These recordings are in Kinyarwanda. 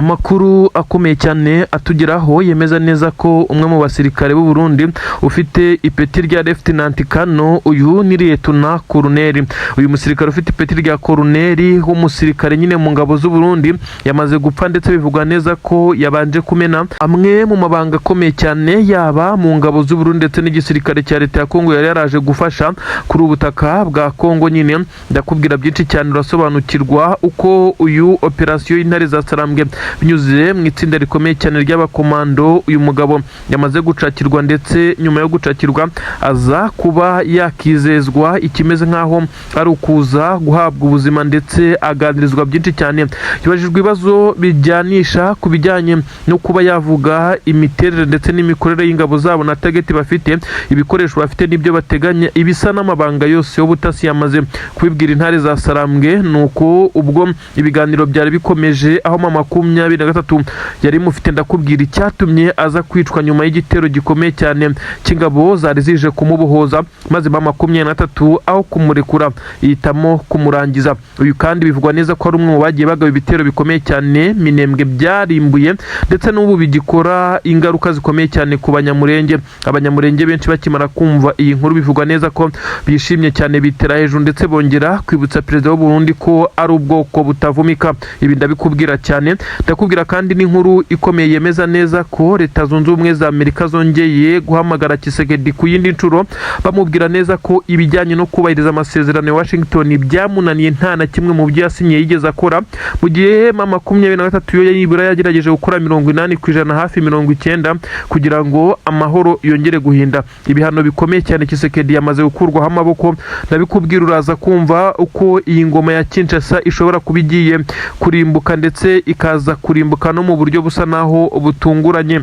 Namakuru akomeye cyane atugeraho yemeza neza ko umwe mu basirikare b'u Burundi ufite ipeti rya Lieutenant Kano, uyu ni Lieutenant Colonel. Uyu musirikare ufite ipeti rya Colonel w'umusirikare nyine mu ngabo z'u Burundi yamaze gupfa, ndetse bivugwa neza ko yabanje kumena amwe mu mabanga akomeye cyane yaba mu ngabo z'u Burundi ndetse n'igisirikare cya leta ya Kongo yari yaraje gufasha kuri ubutaka bwa Kongo. Nyine ndakubwira byinshi cyane urasobanukirwa uko uyu operation y'intare za Sarambwe binyuze mu itsinda rikomeye cyane ry'abakomando uyu mugabo yamaze gucakirwa, ndetse nyuma yo gucakirwa aza kuba yakizezwa ikimeze nkaho ari ukuza guhabwa ubuzima, ndetse aganirizwa byinshi cyane. Yibajijwe ibibazo bijyanisha ku bijyanye no kuba yavuga imiterere ndetse n'imikorere y'ingabo zabo na target bafite, ibikoresho bafite n'ibyo bateganya, ibisa n'amabanga yose y'ubutasi yamaze kubibwira intare za Sarambwe. Nuko ubwo ibiganiro byari bikomeje aho mama 23 yari mufite ndakubwira icyatumye aza kwicwa nyuma y'igitero gikomeye cyane cy'ingabo zari zije kumubohoza, maze mama 23 aho kumurekura yitamo kumurangiza. Uyu kandi bivugwa neza ko ari umwe mu bagiye bagaba ibitero bikomeye cyane Minembwe byarimbuye, ndetse n'ubu bigikora ingaruka zikomeye cyane ku banyamurenge. Abanyamurenge benshi bakimara kumva iyi nkuru bivugwa neza ko bishimye cyane, bitera hejuru, ndetse bongera kwibutsa perezida w'u Burundi ko ari ubwoko butavumika. Ibi ndabikubwira cyane. Ndakubwira kandi n'inkuru ikomeye yemeza neza ko Leta Zunze Ubumwe za Amerika zongeye guhamagara Tshisekedi ku yindi nshuro, bamubwira neza ko ibijyanye no kubahiriza amasezerano ya Washington byamunaniye, nta na kimwe mu byo yasinye yigeze akora, mu gihe mama 23 yo yibura yagerageje gukora 80% hafi 90 kugira ngo amahoro yongere guhinda. Ibihano bikomeye cyane Tshisekedi yamaze gukurwaho amaboko, ndabikubwira uraza kumva uko iyi ngoma ya Kinshasa ishobora kubigiye kurimbuka, ndetse ikaza kurimbuka no mu buryo busa naho butunguranye.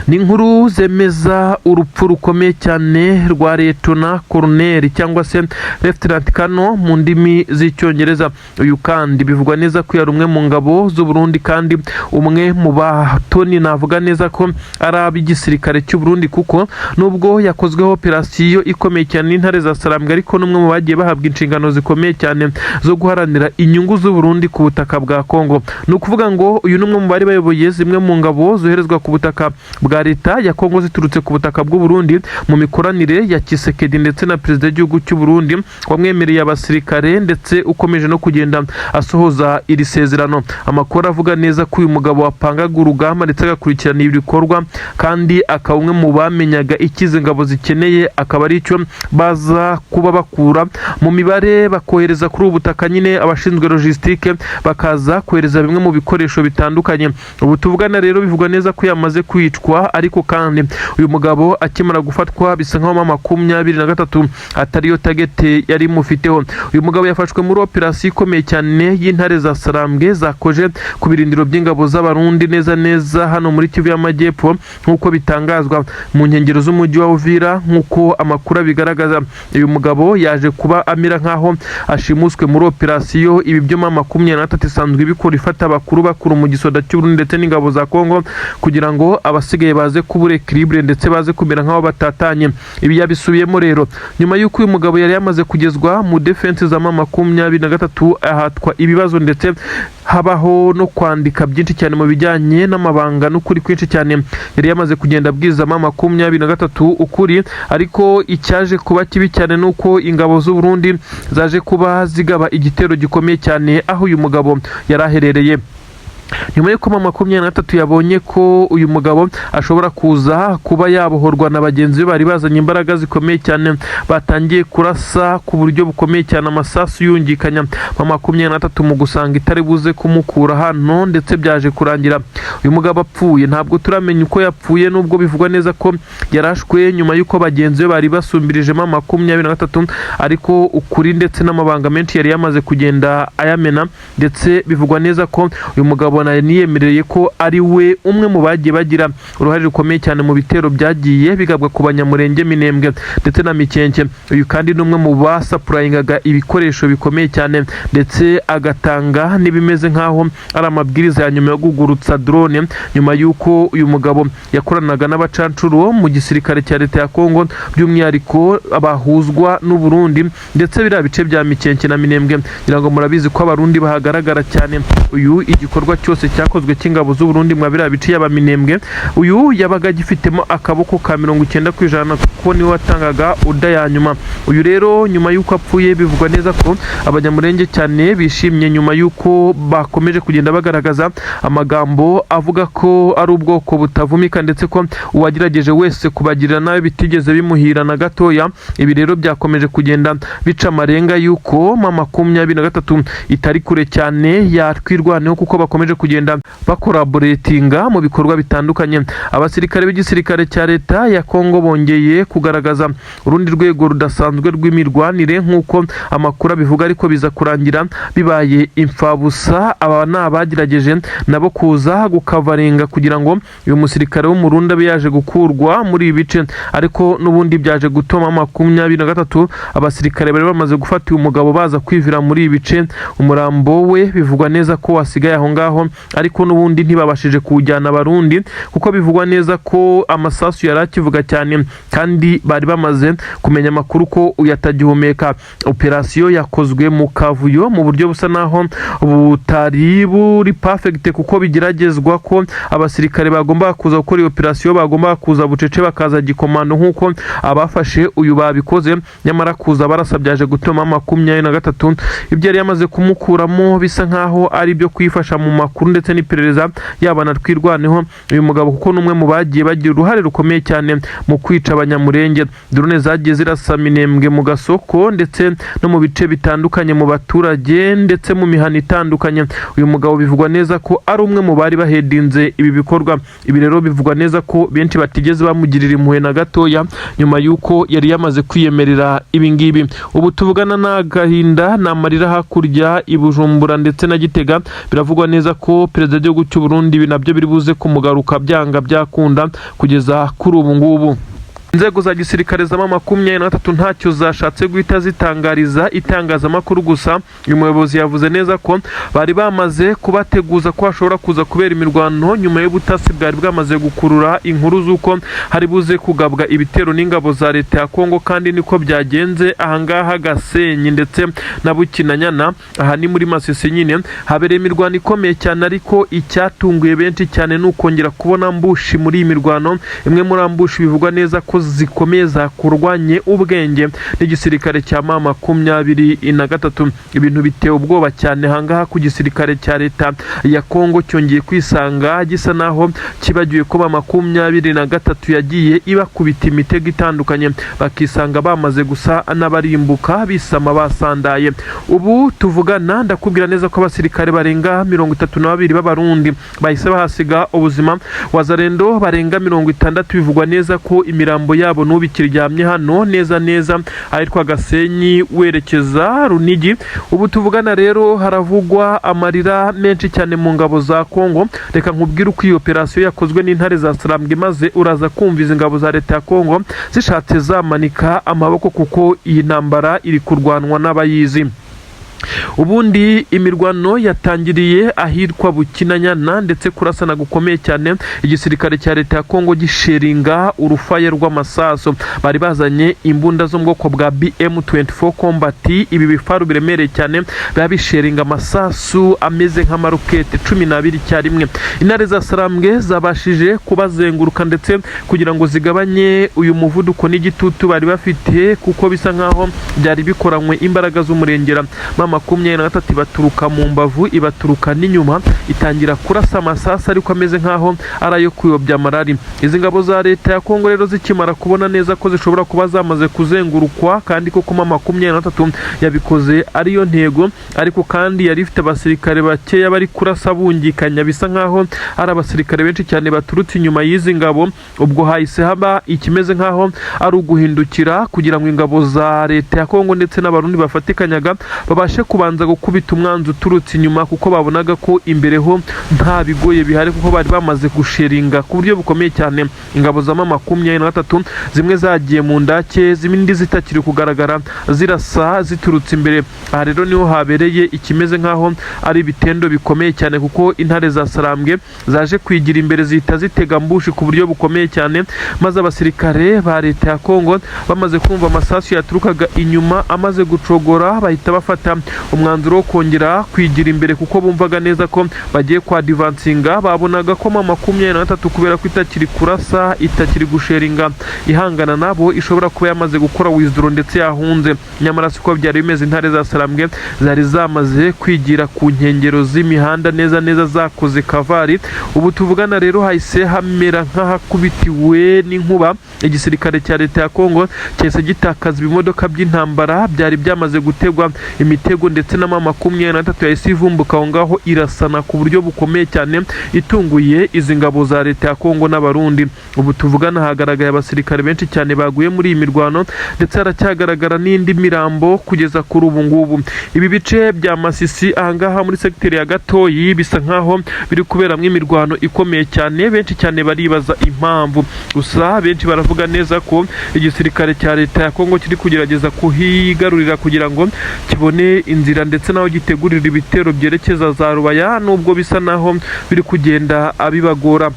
Ni inkuru zemeza urupfu rukomeye cyane rwa Lieutenant Colonel cyangwa se Lieutenant Kano mu ndimi z'icyongereza. Uyu kandi bivugwa neza ko yari umwe mu ngabo z'u Burundi, kandi umwe mu batoni navuga neza ko ari ab'igisirikare cy'u Burundi, kuko nubwo yakozweho operation ikomeye cyane n'intare za Sarambwe, ariko n'umwe mu bagiye bahabwa inshingano zikomeye cyane zo guharanira inyungu z'u Burundi ku butaka bwa Kongo. Ni ukuvuga ngo uyu n'umwe mu bari bayoboye zimwe mu ngabo zoherezwa ku butaka bwa leta ya Kongo ziturutse ku butaka bw'u Burundi mu mikoranire ya Tshisekedi ndetse na perezida w'igihugu cy'u Burundi wamwemereye abasirikare, ndetse ukomeje no kugenda asohoza iri sezerano. Amakuru avuga neza ko uyu mugabo wapangaga urugamba ndetse agakurikirana ibikorwa, kandi akaba umwe mu bamenyaga ikize ngabo zikeneye, akaba ari cyo baza kuba bakura mu mibare bakohereza kuri ubutaka. Nyine abashinzwe logistique bakaza kohereza bimwe mu bikoresho bitandukanye. Ubu tuvugana rero bivugwa neza ko yamaze kwicwa, ariko kandi uyu mugabo akimara gufatwa bisa nkaho mama 23 atariyo target yari mufiteho. Uyu mugabo yafashwe muri operation ikomeye cyane y'intare za Sarambwe zakoje ku birindiro by'ingabo z'abarundi neza hano muri Kivu y'Amajyepfo, nkuko bitangazwa mu nkengero z'umujyi wa Uvira. Nkuko amakuru bigaragaza, uyu mugabo yaje kuba amira nkaho ashimuswe muri operation. Ibi byo mama 23 isanzwe bikora ifata bakuru mu gisoda cy'u Burundi ndetse n'ingabo za Kongo, kugira ngo abasigaye baze kubura equilibre ndetse baze kumera nkaho batatanye. Ibi yabisubiyemo rero nyuma y'uko uyu mugabo yari yamaze kugezwa mu defense za mama 23 ahatwa ibibazo, ndetse habaho no kwandika byinshi cyane mu bijyanye n'amabanga n'ukuri kwinshi cyane yari yamaze kugenda bwiza mama 23 ukuri. Ariko icyaje kuba kibi cyane nuko ingabo z'u Burundi zaje kuba zigaba igitero gikomeye cyane aho uyu mugabo yaraherereye. Nyuma y'uko mama 23 yabonye ko uyu mugabo ashobora kuza kuba yabohorwa na bagenzi be bari bazanye imbaraga zikomeye cyane, batangiye kurasa ku buryo bukomeye cyane, amasasu yungikanya mama 23 mu gusanga itari buze kumukura hano, ndetse byaje kurangira uyu mugabo apfuye. Ntabwo turamenya uko yapfuye, nubwo bivugwa neza ko yarashwe nyuma y'uko bagenzi be bari basumbirije mama 23, ariko ukuri ndetse n'amabanga menshi yari yamaze kugenda ayamena, ndetse bivugwa neza ko uyu mugabo niyemereye ko ari we umwe mu bagiye bagira uruhare rukomeye cyane mu bitero byagiye bigabwa ku banyamurenge Minembwe ndetse na Mikenke. Uyu kandi n'umwe mu basapurayingaga ibikoresho bikomeye cyane, ndetse agatanga n'ibimeze nkaho ari amabwiriza ya nyuma yo kugurutsa drone, nyuma y'uko uyu mugabo yakoranaga n'abacancuro mu gisirikare cya leta ya Kongo, by'umwihariko abahuzwa n'u Burundi, ndetse biriya bice bya Mikenke na Minembwe ngira ngo murabizi ko abarundi bahagaragara cyane. Uyu igikorwa cyose cyakozwe cy'ingabo z'u Burundi mwa biriya bice y'abaminembwe uyu yabaga gifitemo akaboko ka 90% kuko niwe watangaga oda ya nyuma. Uyu rero nyuma y'uko apfuye bivugwa neza ko abanyamurenge cyane bishimye nyuma y'uko bakomeje kugenda bagaragaza amagambo avuga ko ari ubwoko butavumika ndetse ko uwagerageje wese kubagirira nawe bitigeze bimuhira na gatoya. Ibi rero byakomeje kugenda bica amarenga y'uko mama 23 itari kure cyane yatwirwaneho kuko bakomeje kugenda bakoraboratinga mu bikorwa bitandukanye. Abasirikare b'igisirikare cya leta ya Kongo bongeye kugaragaza urundi rwego rudasanzwe rw'imirwanire nk'uko amakuru bivuga, ariko biza kurangira bibaye imfabusa. Aba nabagerageje nabo kuza gukavarenga kugira ngo uyu musirikare w'umurundi abe yaje gukurwa muri ibi bice, ariko n'ubundi byaje gutuma 23 abasirikare bari bamaze gufata uyu mugabo baza kwivira muri ibi bice. Umurambo we bivugwa neza ko wasigaye aho ngaho, ariko n'ubundi ntibabashije kuwujyana Abarundi kuko bivugwa neza ko amasasu yari akivuga cyane kandi bari bamaze kumenya amakuru ko uyatagihumeka. Operasiyo yakozwe mu kavuyo mu buryo busa naho butari buri perfect kuko bigeragezwa ko abasirikare bagomba kuza gukora iyo operasiyo bagomba kuza bucece bakaza gikomando nk'uko abafashe uyu babikoze, nyamara kuza barasabyaje gutuma 23 ibyo yari yamaze kumukuramo bisa nkaho ari byo kwifasha mu makuru ndetse n'iperereza yabana twirwaneho uyu mugabo kuko numwe mu bagiye bagira uruhare rukomeye cyane mu kwica abanyamurenge. Drone zagiye zirasa Minembwe mu gasoko ndetse no mu bice bitandukanye mu baturage ndetse mu mihana itandukanye. Uyu mugabo bivugwa neza ko ari umwe mu bari bahedinze ibi bikorwa. Ibi rero bivugwa neza ko benshi batigeze bamugirira impuhwe na gatoya nyuma y'uko yari yamaze kwiyemerera ibi ngibi. Ubu tuvugana n'agahinda n'amarira hakurya i Bujumbura ndetse na Gitega. Biravugwa neza ko perezida w'igihugu cy'u Burundi nabyo biri buze kumugaruka byanga byakunda kugeza kuri ubu ngubu. Inzego za gisirikare za 23 ntacyo zashatse guhita zitangariza itangazamakuru, gusa uyu muyobozi yavuze neza ko bari bamaze kubateguza ko hashobora kuza kubera imirwano nyuma y'ubutasi bwari bwamaze gukurura inkuru z'uko hari buze kugabwa ibitero n'ingabo za leta ya Kongo, kandi niko byagenze ahangaha Gasenyi ndetse na Bukinanyana. Aha ni muri Masisi nyine habereye imirwano ikomeye cyane, ariko icyatunguye benshi cyane n'ukongera kubona mbushi muri imirwano. Imwe muri ambushi bivugwa neza ko zikomeye zakurwanye ubwenge n'igisirikare cya 23. Ibintu biteye ubwoba cyane hangaha ku gisirikare cya leta ya Kongo cyongeye kwisanga gisa naho kibagiwe ko 23 yagiye ibakubita imitego itandukanye bakisanga bamaze gusa n'abarimbuka bisama basandaye. Ubu tuvugana ndakubwira neza ko abasirikare barenga 32 b'Abarundi bahise bahasiga ubuzima. Wazarendo barenga 60 bivugwa neza ko imirambo yabo nubikiryamye hano neza ahitwa Gasenyi werekeza Runigi. Ubu tuvugana rero haravugwa amarira menshi cyane mu ngabo za Kongo. Reka nkubwire uko iyo operasiyo yakozwe n'intare za Sarambwe maze uraza kumviza ingabo za leta ya Kongo zishatse zamanika amaboko kuko iyi ntambara iri kurwanwa n'abayizi. Ubundi imirwano yatangiriye ahitwa Bukinanyana ndetse kurasana gukomeye cyane, igisirikare cya leta ya Kongo gisheringa urufaye rw'amasaso. Bari bazanye imbunda zo mu bwoko bwa BM24 Combat. Ibi bifaru biremereye cyane babisheringa amasasu ameze nk'amarokete 12 cyarimwe. Intare za Sarambwe zabashije kubazenguruka ndetse kugira ngo zigabanye uyu muvuduko n'igitutu bari bafite kuko bisa nkaho byari bikoranywe imbaraga z'umurengera. 23 baturuka mu mbavu ibaturuka n'inyuma itangira kurasa amasasa ariko ameze nkaho arayo kuyobya marari. Izi ngabo za leta ya Kongo rero zikimara kubona neza ko zishobora kuba zamaze kuzengurukwa kandi ko 23 yabikoze ariyo ntego, ariko kandi yari ifite abasirikare bakeya bari kurasa bungikanya bisa nkaho ari abasirikare benshi cyane baturutse inyuma y'izi ngabo. Ubwo hahise haba ikimeze nkaho ari uguhindukira kugira ngo ingabo za leta ya Kongo ndetse n'Abarundi bafatikanyaga babashe kubanza gukubita umwanzi uturutse inyuma kuko babonaga ko imbere ho nta bigoye bihari kuko bari bamaze gusheringa ku buryo bukomeye cyane. Ingabo za 23 zimwe zagiye mu ndake, zimindi zitakiri kugaragara zirasa ziturutse imbere. Aha rero niho habereye ikimeze nkaho ari bitendo bikomeye cyane kuko intare za Sarambwe zaje kwigira imbere zihita zitega mbushi ku buryo bukomeye cyane, maze abasirikare ba leta ya Kongo bamaze kumva amasasu yaturukaga inyuma amaze gucogora bahita bafata umwanzuro wo kongera kwigira imbere kuko bumvaga neza ko bagiye kwa divansinga. Babonaga ko M23 kubera ko itakiri kurasa, itakiri gusheringa ihangana nabo, ishobora kuba yamaze gukora withdraw ndetse yahunze. Nyamara siko byari bimeze. Intare za Sarambwe zari zamaze kwigira ku nkengero z'imihanda neza zakoze kavari. Ubu tuvugana rero hahise hamera nk'ahakubitiwe n'inkuba. Igisirikare cya leta ya Kongo cyese gitakaza ibimodoka by'intambara byari byamaze gutegwa imitego, ndetse na M23 yahise ivumbuka aho ngaho irasana ku buryo bukomeye cyane, itunguye izi ngabo za leta ya Kongo n'abarundi. Ubu tuvugana hagaragaye abasirikare benshi cyane baguye muri iyi mirwano, ndetse haracyagaragara n'indi mirambo kugeza kuri ubu ngubu. Ibi bice bya Masisi ahangaha muri sekiteri ya Gatoyi bisa nkaho biri kuberamo imirwano ikomeye cyane. Benshi cyane baribaza impamvu, gusa benshi baravuga neza ko igisirikare cya leta ya Kongo kiri kugerageza kuhigarurira kugira ngo kibone inzira ndetse naho gitegurira ibitero byerekeza za Rubaya, nubwo bisa naho biri kugenda abibagora.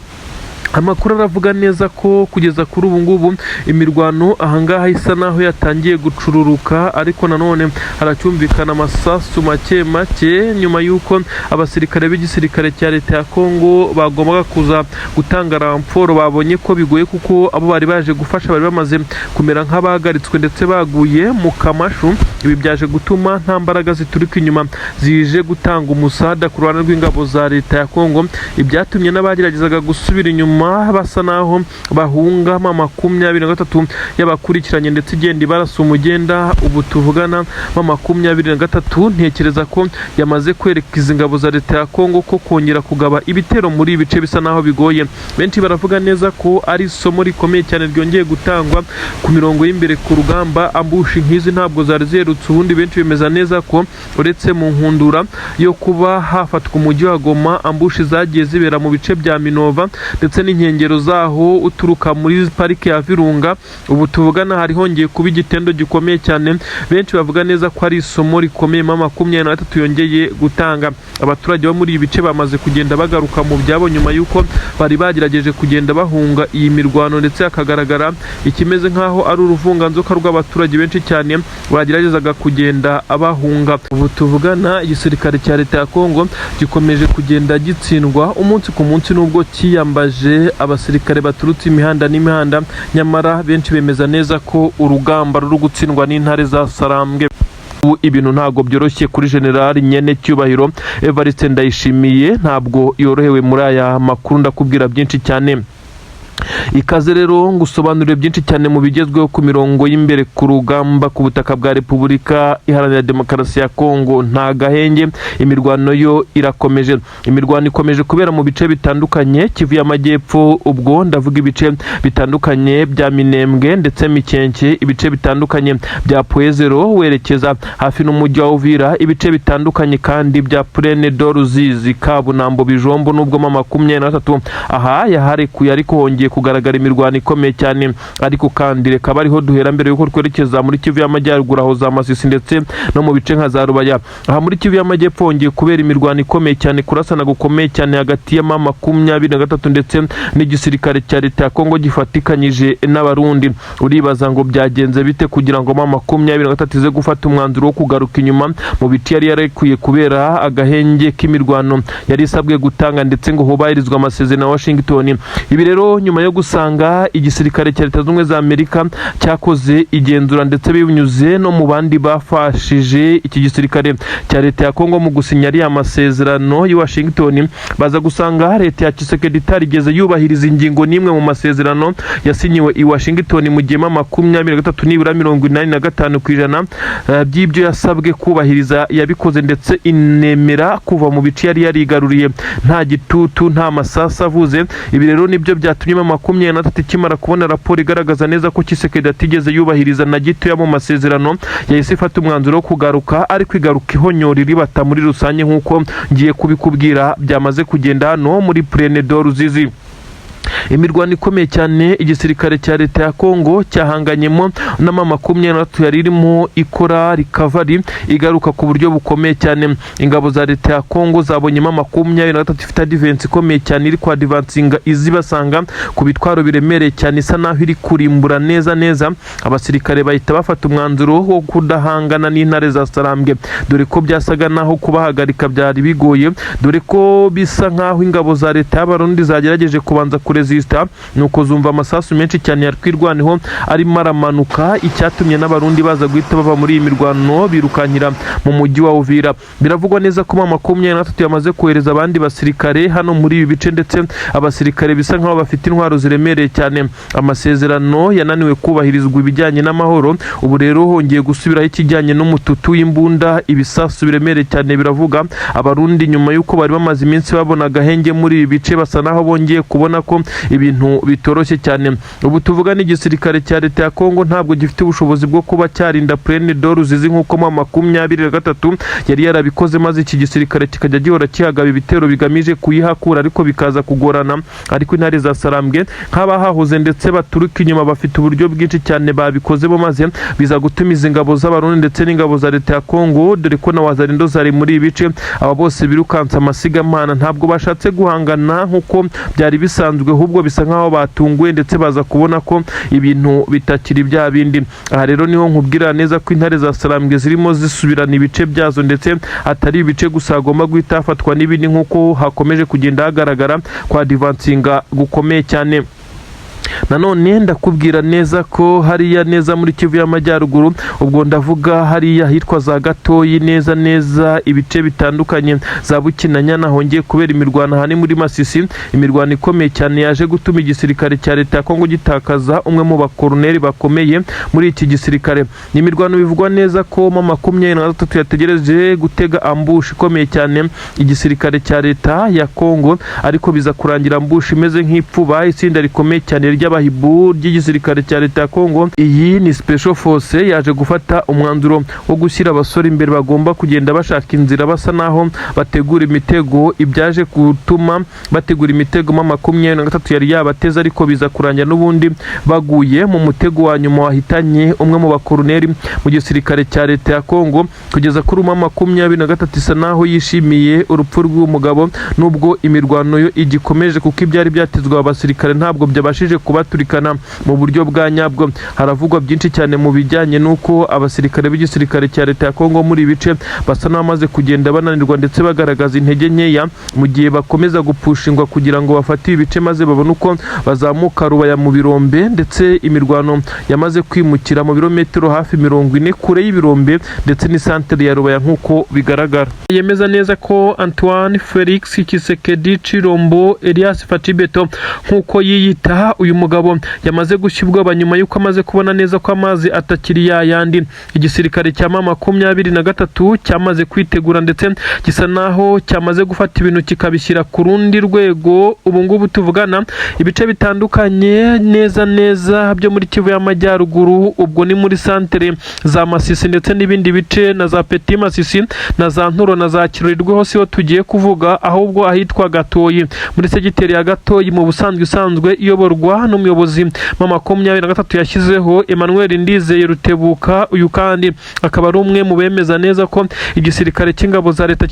Amakuru aravuga neza ko kugeza kuri ubu ngubu imirwano ahangaha isa naho yatangiye gucururuka, ariko nanone haracyumvikana amasasu make nyuma y'uko abasirikare b'igisirikare cya leta ya Kongo bagombaga kuza gutanga ramforo. Babonye ko bigoye kuko abo bari baje gufasha bari bamaze kumera nk'abahagaritswe ndetse baguye mu kamashu. Ibi byaje gutuma nta mbaraga ziturika inyuma zije gutanga umusada ku ruhande rw'ingabo za leta ya Kongo. Ibyatumye n'abageragezaga gusubira inyuma basa naho bahunga M23 yabakurikiranye ndetse igenda ibarasa umugenda. Ubu tuvugana M23 ntekereza ko yamaze kwereka izi ngabo za leta ya Kongo ko kongera kugaba ibitero muri ibice bisa naho bigoye. Benshi baravuga neza ko ari isomo rikomeye cyane ryongeye gutangwa ku mirongo y'imbere ku rugamba. Ambushi nk'izi ntabwo zari zerutse ubundi. Benshi bemeza neza ko uretse mu nkundura yo kuba hafatwa umujyi wa Goma, ambushi zagiye zibera mu bice bya Minova ndetse n'inkengero zaho uturuka muri parike ya Virunga. Ubu tuvugana hari hongeye kuba igitendo gikomeye cyane. Benshi bavuga neza ko ari isomo rikomeye M23 yongeye gutanga. Abaturage bo muri ibice bamaze kugenda bagaruka mu byabo nyuma y'uko bari bagerageje kugenda bahunga iyi mirwano, ndetse hakagaragara ikimeze nk'aho ari uruvunganzoka rw'abaturage benshi cyane bageragezaga kugenda abahunga. Ubu tuvugana igisirikare cya leta ya Kongo gikomeje kugenda gitsindwa umunsi ku munsi, nubwo kiyambaje abasirikare baturutse imihanda n'imihanda. Nyamara benshi bemeza neza ko urugamba ruri gutsindwa n'intare za Sarambwe. Ibintu ntabwo byoroshye kuri General Nyene Cyubahiro Evariste Ndayishimiye, ntabwo yorohewe muri aya makuru. Ndakubwira byinshi cyane. Ikaze rero ngusobanurire byinshi cyane mu bigezweho ku mirongo y'imbere ku rugamba ku butaka bwa Repubulika Iharanira Demokarasi ya Kongo. Nta gahenge, imirwano yo irakomeje. Imirwano ikomeje kubera mu bice bitandukanye. Kivu y'Amajyepfo, ubwo ndavuga ibice bitandukanye bya Minembwe ndetse Mikenke, ibice bitandukanye bya Puezero werekeza hafi n'umujyi wa Uvira, ibice bitandukanye kandi bya Plaine d'Ruzizi, Kabunambo, Bijombo, nubwo M23 aha yaharekuye ariko hongeye kugaragara imirwano ikomeye cyane. Ariko kandi reka bariho duhera mbere yuko twerekeza muri Kivu y'Amajyaruguru aho za Masisi ndetse no mu bice nka za Rubaya. Aha muri Kivu y'Amajyepfo hongeye kubera imirwano ikomeye cyane, kurasana gukomeye cyane hagati ya M23 ndetse n'igisirikare cya leta ya Kongo gifatikanyije n'abarundi. Uribaza ngo byagenze bite kugira ngo M23 ize gufata umwanzuro wo kugaruka inyuma mu bice yari yarekuye kubera agahenge k'imirwano yari isabwe gutanga, ndetse ngo hubahirizwa amasezerano ya Washington. Ibi rero nyuma yo gusanga igisirikare cya Leta Zunze za Amerika cyakoze igenzura ndetse binyuze no mu bandi bafashije iki gisirikare cya leta ya Kongo mu gusinya ari amasezerano i Washington, baza gusanga leta ya Tshisekedi itarigeze yubahiriza ingingo n'imwe mu masezerano yasinyiwe i Washington, mu gihe M23 nibura 85% by'ibyo yasabwe kubahiriza yabikoze, ndetse inemera kuva mu bice yari yarigaruriye nta gitutu nta masasa avuze. Ibi rero nibyo byatumye M23 kimara kubona raporo igaragaza neza ko Tshisekedi atigeze yubahiriza na gito mu masezerano, yahise ifata umwanzuro wo kugaruka, ariko igaruka ihonyora iribata muri rusange nk'uko ngiye kubikubwira byamaze kugenda hano muri Plaine d'Ruzizi. imirwano ikomeye cyane igisirikare cya leta ya Kongo cyahanganyemo na M23 yari irimo ikora recovery igaruka ku buryo bukomeye cyane. Ingabo za leta ya Kongo zabonye M23 ifite defense ikomeye cyane iri kwa advancinga izibasanga ku bitwaro biremereye cyane isa naho iri kurimbura neza. Abasirikare bahita bafata umwanzuro wo kudahangana n'intare za Sarambwe, dore ko byasaga naho kubahagarika byari bigoye, dore ko bisa nkaho ingabo za leta y'Abarundi zagerageje kubanza kurezista, nuko zumva amasasu menshi cyane yarwirwaneho arimo aramanuka, icyatumye n'Abarundi baza guhita bava muri iyi mirwano birukankira mu mujyi wa Uvira. Biravugwa neza ko M23 yamaze kohereza abandi basirikare hano muri ibi bice, ndetse abasirikare bisa nkaho bafite intwaro ziremereye cyane. Amasezerano yananiwe kubahirizwa ibijyanye n'amahoro, ubu rero hongeye gusubiraho ikijyanye n'umututu w'imbunda, ibisasu biremereye cyane. Biravuga Abarundi nyuma yuko bari bamaze iminsi babona agahenge muri ibi bice, basa naho bongeye kubona ko ibintu bitoroshye cyane. Ubu tuvuga n'igisirikare cya leta ya Kongo ntabwo gifite ubushobozi bwo kuba cyarinda Plaine d'Or zizi nk'uko M23 yari yarabikoze, maze iki gisirikare kikajya gihora kihagaba ibitero bigamije kuyihakura, ariko bikaza kugorana. Ariko intare za Sarambwe nk'abahahoze ndetse baturuka inyuma bafite uburyo bwinshi cyane babikozemo, maze biza gutumiza ingabo z'Abarundi ndetse n'ingabo za leta ya Kongo, dore ko na wazarindo zari muri ibice. Aba bose birukansa amasigamana, ntabwo bashatse guhangana nk'uko byari bisanzwe, ahubwo bisa nkaho batunguwe ndetse baza kubona ko ibintu bitakiri bya bindi. Aha rero niho nkubwira neza ko intare za Sarambwe zirimo zisubirana ibice byazo, ndetse atari ibice gusa hagomba guhita hafatwa n'ibindi nk'uko hakomeje kugenda hagaragara kwa advancinga gukomeye cyane. Nanone ndakubwira neza ko hariya neza muri Kivu y'Amajyaruguru, ubwo ndavuga hariya hitwa za Gatoyi neza ibice bitandukanye za Bukinanyana, hongeye kubera imirwano hani muri Masisi, imirwano ikomeye cyane yaje gutuma igisirikare cya leta ya Kongo gitakaza umwe mu bakoloneli bakomeye muri iki gisirikare. Ni imirwano bivugwa neza ko M23 yategereje gutega ambush ikomeye cyane igisirikare cya leta ya Kongo, ariko biza kurangira ambush imeze nk'ipfuba. Itsinda rikomeye cyane ry'abahibu ry'igisirikare cya leta ya Kongo, iyi ni Special Force, yaje gufata umwanzuro wo gushyira abasore imbere bagomba kugenda bashaka inzira, basa naho bategura imitego. Ibyaje gutuma bategura imitego M23 yari yabateza, ariko biza kurangira n'ubundi baguye mu mutego wa nyuma wahitanye umwe mu bakoloneli mu gisirikare cya leta ya Kongo. Kugeza kuri M23 isa naho yishimiye urupfu rw'umugabo, nubwo imirwano yo igikomeje, kuko ibyari byatezwe abasirikare ntabwo byabashije kubaturikana mu buryo bwa nyabwo. Haravugwa byinshi cyane mu bijyanye n'uko abasirikare b'igisirikare cya leta ya Kongo muri ibice basa n'amaze kugenda bananirwa ndetse bagaragaza intege nkeya, mu gihe bakomeza gupushingwa kugira ngo bafate ibice maze babone uko bazamuka Rubaya mu Birombe, ndetse imirwano yamaze kwimukira mu birometero hafi 40 kure y'Ibirombe ndetse n'isantere ya Rubaya nk'uko bigaragara. Yemeza neza ko Antoine Felix Tshisekedi Chilombo Elias Fatibeto nk'uko yiyita, uyu mugabo yamaze gushyibwa nyuma yuko amaze kubona neza ko amazi atakiri yayandi. Igisirikare cya M23 cyamaze kwitegura ndetse gisa naho cyamaze gufata ibintu kikabishyira ku rundi rwego. Ubu ngubu tuvugana ibice bitandukanye neza byo muri Kivu y'Amajyaruguru, ubwo ni muri santere za Masisi ndetse n'ibindi bice na za Petit Masisi na za Nturo na za Kirurirwe, hose ho tugiye kuvuga, ahubwo ahitwa Gatoyi muri segiteri ya Gatoyi mu busanzwe iyoborwa n'umuyobozi M23 yashyizeho Emmanuel Ndizeye Rutebuka. Uyu kandi akaba ari umwe mu bemeza neza ko igisirikare cy'ingabo za leta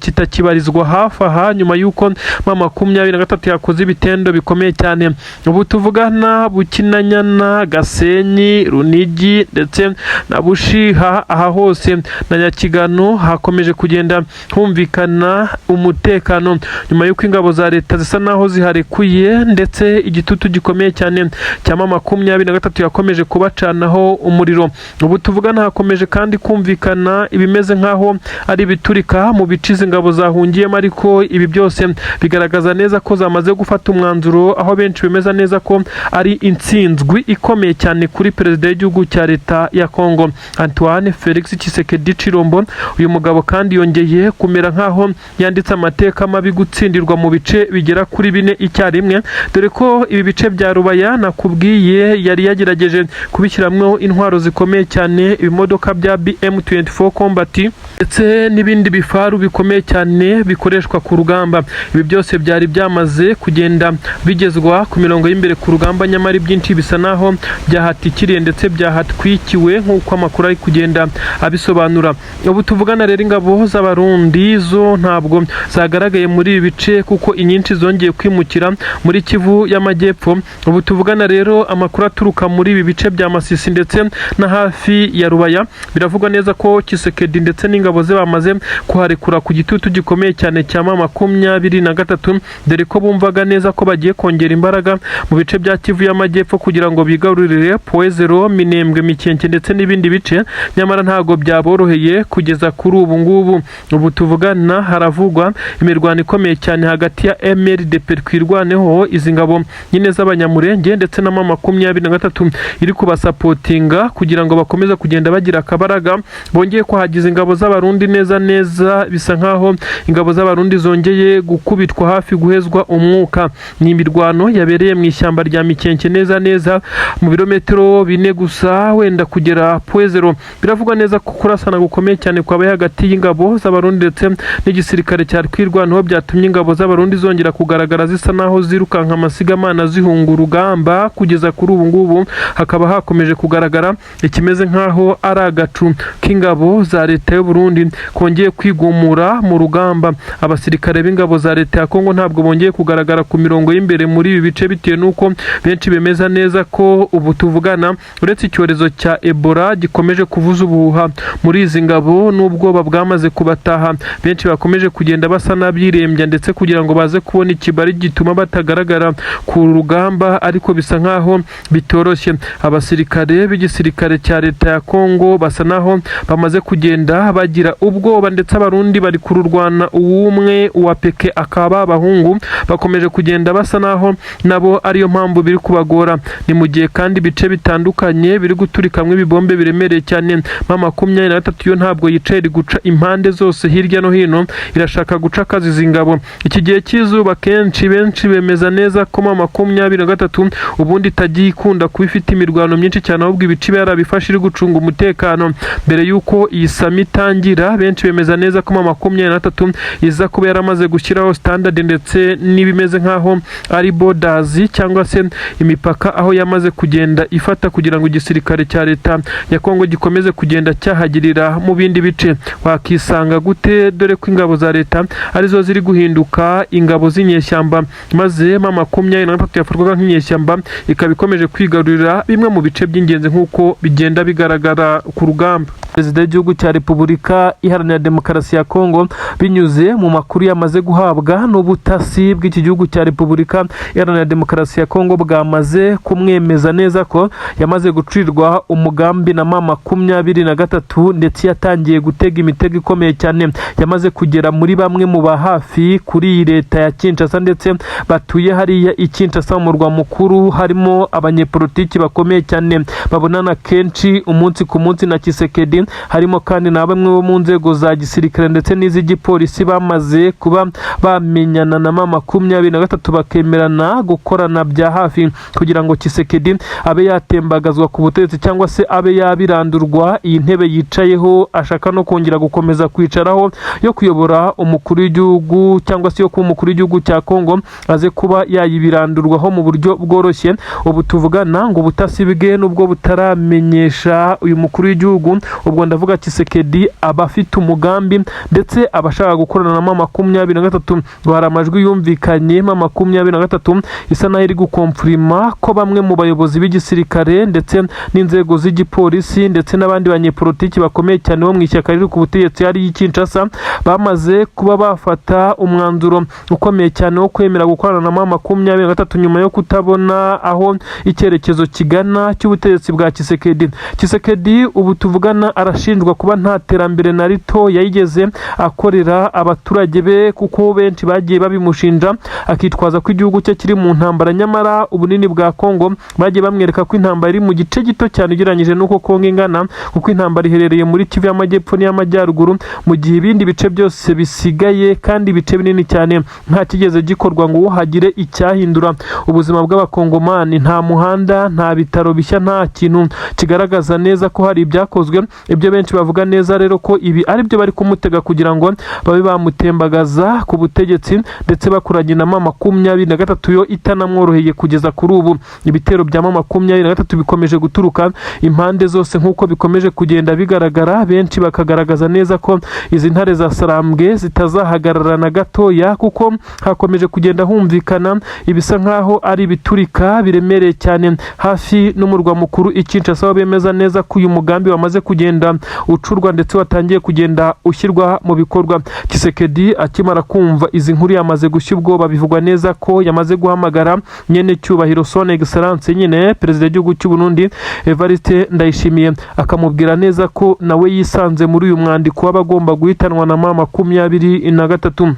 kitakibarizwa hafi aha, nyuma yuko M23 yakoze ibitendo bikomeye cyane. Ubu tuvugana Bukinanyana, Gasenyi, Runigi ndetse na Bushiha, aha hose na Nyakigano hakomeje kugenda humvikana umutekano, nyuma yuko ingabo za leta zisa naho ziharekuye, ndetse igitutu gikomeye cyane cya M23 yakomeje kubacanaho umuriro. Ubu tuvugana hakomeje kandi kumvikana ibimeze nkaho ari biturika mu bice ingabo zahungiyemo, ariko ibi byose bigaragaza neza ko zamaze gufata umwanzuro, aho benshi bemeza neza ko ari intsinzwi ikomeye cyane kuri perezida w'igihugu cya leta ya Kongo Antoine Felix Tshisekedi Chilombo. Uyu mugabo kandi yongeye kumera nkaho yanditse amateka mabi gutsindirwa mu bice bigera kuri 4 icyarimwe, dore ko ibi bice bya Rubaya nakubwiye yari yagerageje kubishyiramo intwaro zikomeye cyane, ibimodoka bya BM24 Combat ndetse n'ibindi bifaru bikomeye cyane bikoreshwa ku rugamba. Ibi byose byari byamaze kugenda bigezwa ku mirongo y'imbere ku rugamba, nyamara byinshi bisa naho byahatikiriye ndetse byahatwikiwe nk'uko amakuru ari kugenda abisobanura. Ubu tuvugana rero ingabo z'Abarundi zo ntabwo zagaragaye muri ibi bice kuko inyinshi zongeye kwimukira muri Kivu y'Amajyepfo. Ubu tuvugana rero amakuru aturuka muri ibi bice bya Masisi ndetse na hafi ya Rubaya biravugwa neza ko Tshisekedi ndetse n'ingabo ze bamaze kuharekura ku gitutu gikomeye cyane cya M23, dore ko bumvaga neza ko bagiye kongera imbaraga mu bice bya Kivu y'Amajyepfo kugira ngo bigarurire Poezero, Minembwe, Mikenke ndetse n'ibindi bice, nyamara ntago byaboroheye kugeza kuri ubu ngubu. Ubu tuvugana haravugwa imirwano ikomeye cyane hagati ya MLDP twirwaneho, izi ngabo nyine z'Abanyamurenge ndetse na M23 iri kubasapotinga kugira ngo bakomeze kugenda bagira akabaraga. Bongeye kuhagiza ingabo z'Abarundi neza bisa nkaho ingabo z'Abarundi zongeye gukubitwa hafi guhezwa umwuka. Ni imirwano yabereye mu ishyamba rya Mikenke neza mu birometero 4 gusa wenda kugera Poezero. Biravugwa neza ko kurasana gukomeye cyane kwabaye hagati y'ingabo z'Abarundi ndetse n'igisirikare cya twirwaneho byatumye ingabo z'Abarundi zongera kugaragara zisa naho zirukanka amasigamana zihunga urugamba. Kugeza kuri ubu ngubu hakaba hakomeje kugaragara ikimeze nkaho ari agacu k'ingabo za leta y'u Burundi kongeye kwigumura mu rugamba. Abasirikare b'ingabo za leta ya Kongo ntabwo bongeye kugaragara ku mirongo y'imbere muri ibi bice bitewe nuko benshi bemeza neza ko ubu tuvugana uretse icyorezo cya Ebola gikomeje kuvuza ubuhuha muri izi ngabo n'ubwoba bwamaze kubataha, benshi bakomeje kugenda basa n'abirembya ndetse kugira ngo baze kubona ikibari gituma batagaragara ku rugamba, ariko bisa nkaho bitoroshye. Abasirikare b'igisirikare cya leta ya Kongo basa naho bamaze kugenda bagira ubwoba ndetse Abarundi bari kururwana uwumwe uwa peke akaba abahungu bakomeje kugenda basa naho nabo ariyo mpamvu biri kubagora. Ni mu gihe kandi bice bitandukanye biri guturikamwe ibibombe biremereye cyane. M23 yo ntabwo yicaye iri guca impande zose hirya no hino, irashaka guca akazi zingabo. Iki gihe cy'izuba kenshi benshi bemeza neza ko M23 ubundi itagiye ikunda kuba ifite imirwano myinshi cyane, ahubwo ibice yarabifashe iri gucunga umutekano mbere yuko iyi sami itangira. Benshi bemeza neza ko M23 iza kuba yaramaze gushyiraho standard ndetse n'ibimeze nkaho ari borders cyangwa se imipaka, aho yamaze kugenda ifata kugira ngo igisirikare cya leta ya Kongo gikomeze kugenda cyahagirira mu bindi bice. Wakisanga gute dore ko ingabo za leta arizo ziri guhinduka ingabo z'inyeshyamba, maze M23 yafatwaga nk'inyeshyamba ikaba ikomeje kwigarurira bimwe mu bice by'ingenzi nk'uko bigenda bigaragara ku rugamba. Perezida w'igihugu cya Repubulika Iharanira Demokarasi ya Kongo binyuze mu makuru yamaze guhabwa n'ubutasi bw'iki gihugu cya Repubulika Iharanira Demokarasi ya Kongo bwamaze kumwemeza neza ko yamaze gucirwa umugambi na M23 ndetse yatangiye gutega imitego ikomeye cyane yamaze kugera muri bamwe mu bahafi kuri iyi leta ya Kinshasa ndetse batuye hariya i Kinshasa mu murwa mukuru, harimo abanyepolitiki bakomeye cyane babonana kenshi umunsi ku munsi na Tshisekedi, harimo kandi na bamwe bo mu nzego za gisirikare ndetse n'iz'igipolisi bamaze kuba bamenyana na M23 bakemerana gukorana bya hafi kugira ngo Tshisekedi abe yatembagazwa ku butegetsi cyangwa se abe yabirandurwa iyi ntebe yicayeho ashaka no kongera gukomeza kwicaraho yo kuyobora umukuru w'igihugu cyangwa se yo kuba umukuru w'igihugu cya Kongo aze kuba yayibirandurwaho mu buryo bworoshye. Ubu tuvugana ngo ubutasi bwe nubwo butaramenyesha uyu mukuru w'igihugu, ubwo ndavuga Tshisekedi aba afite umugambi ndetse abashaka gukorana na M23. Ngo hari amajwi yumvikanye M23 isa naho iri gukomfirima ko bamwe mu bayobozi b'igisirikare ndetse n'inzego z'igipolisi ndetse n'abandi banyepolitiki bakomeye cyane bo mu ishyaka riri ku butegetsi hari Kinshasa bamaze kuba bafata umwanzuro ukomeye cyane wo kwemera gukorana na M23 nyuma yo kutabona aho icyerekezo kigana cy'ubutegetsi bwa Tshisekedi. Tshisekedi ubu tuvugana arashinjwa kuba nta terambere na rito yayigeze akorera abaturage be, kuko benshi bagiye babimushinja akitwaza ko igihugu cye kiri mu ntambara, nyamara ubunini bwa Kongo bagiye bamwereka ko intambara iri mu gice gito cyane ugereranyije n'uko Kongo ingana, kuko intambara iherereye muri Kivu y'Amajyepfo n'iy'Amajyaruguru, mu gihe ibindi bice byose bisigaye kandi ibice binini cyane nta kigeze gikorwa ngo hagire icyahindura ubuzima bw'abakongomani. Nta muhanda, nta bitaro bishya, nta kintu kigaragaza neza ko hari ibyakozwe. Ibyo benshi bavuga neza rero ko ibi ari byo bari kumutega kugira ngo babe bamutembagaza ku butegetsi, ndetse bakuranye na M23 yo itanamworoheye kugeza kuri ubu. Ibitero bya M23 bikomeje guturuka impande zose nk'uko bikomeje kugenda bigaragara, benshi bakagaragaza neza ko izi ntare za Sarambwe zitazahagarara na gatoya, kuko hakomeje kugenda humvikana ibisa nkaho ari biturika biremereye cyane hafi n'umurwa mukuru Kinshasa. Bemeza neza ko uyu mugambi wamaze kugenda ucurwa ndetse watangiye kugenda ushyirwa mu bikorwa. Tshisekedi akimara kumva izi nkuru yamaze gushya ubwoba, bivugwa neza ko yamaze guhamagara nyene cyubahiro Son Excellence nyine perezida w'igihugu cy'u Burundi Evariste Ndayishimiye, akamubwira neza ko nawe yisanze muri uyu mwandiko w'abagomba guhitanwa na M23.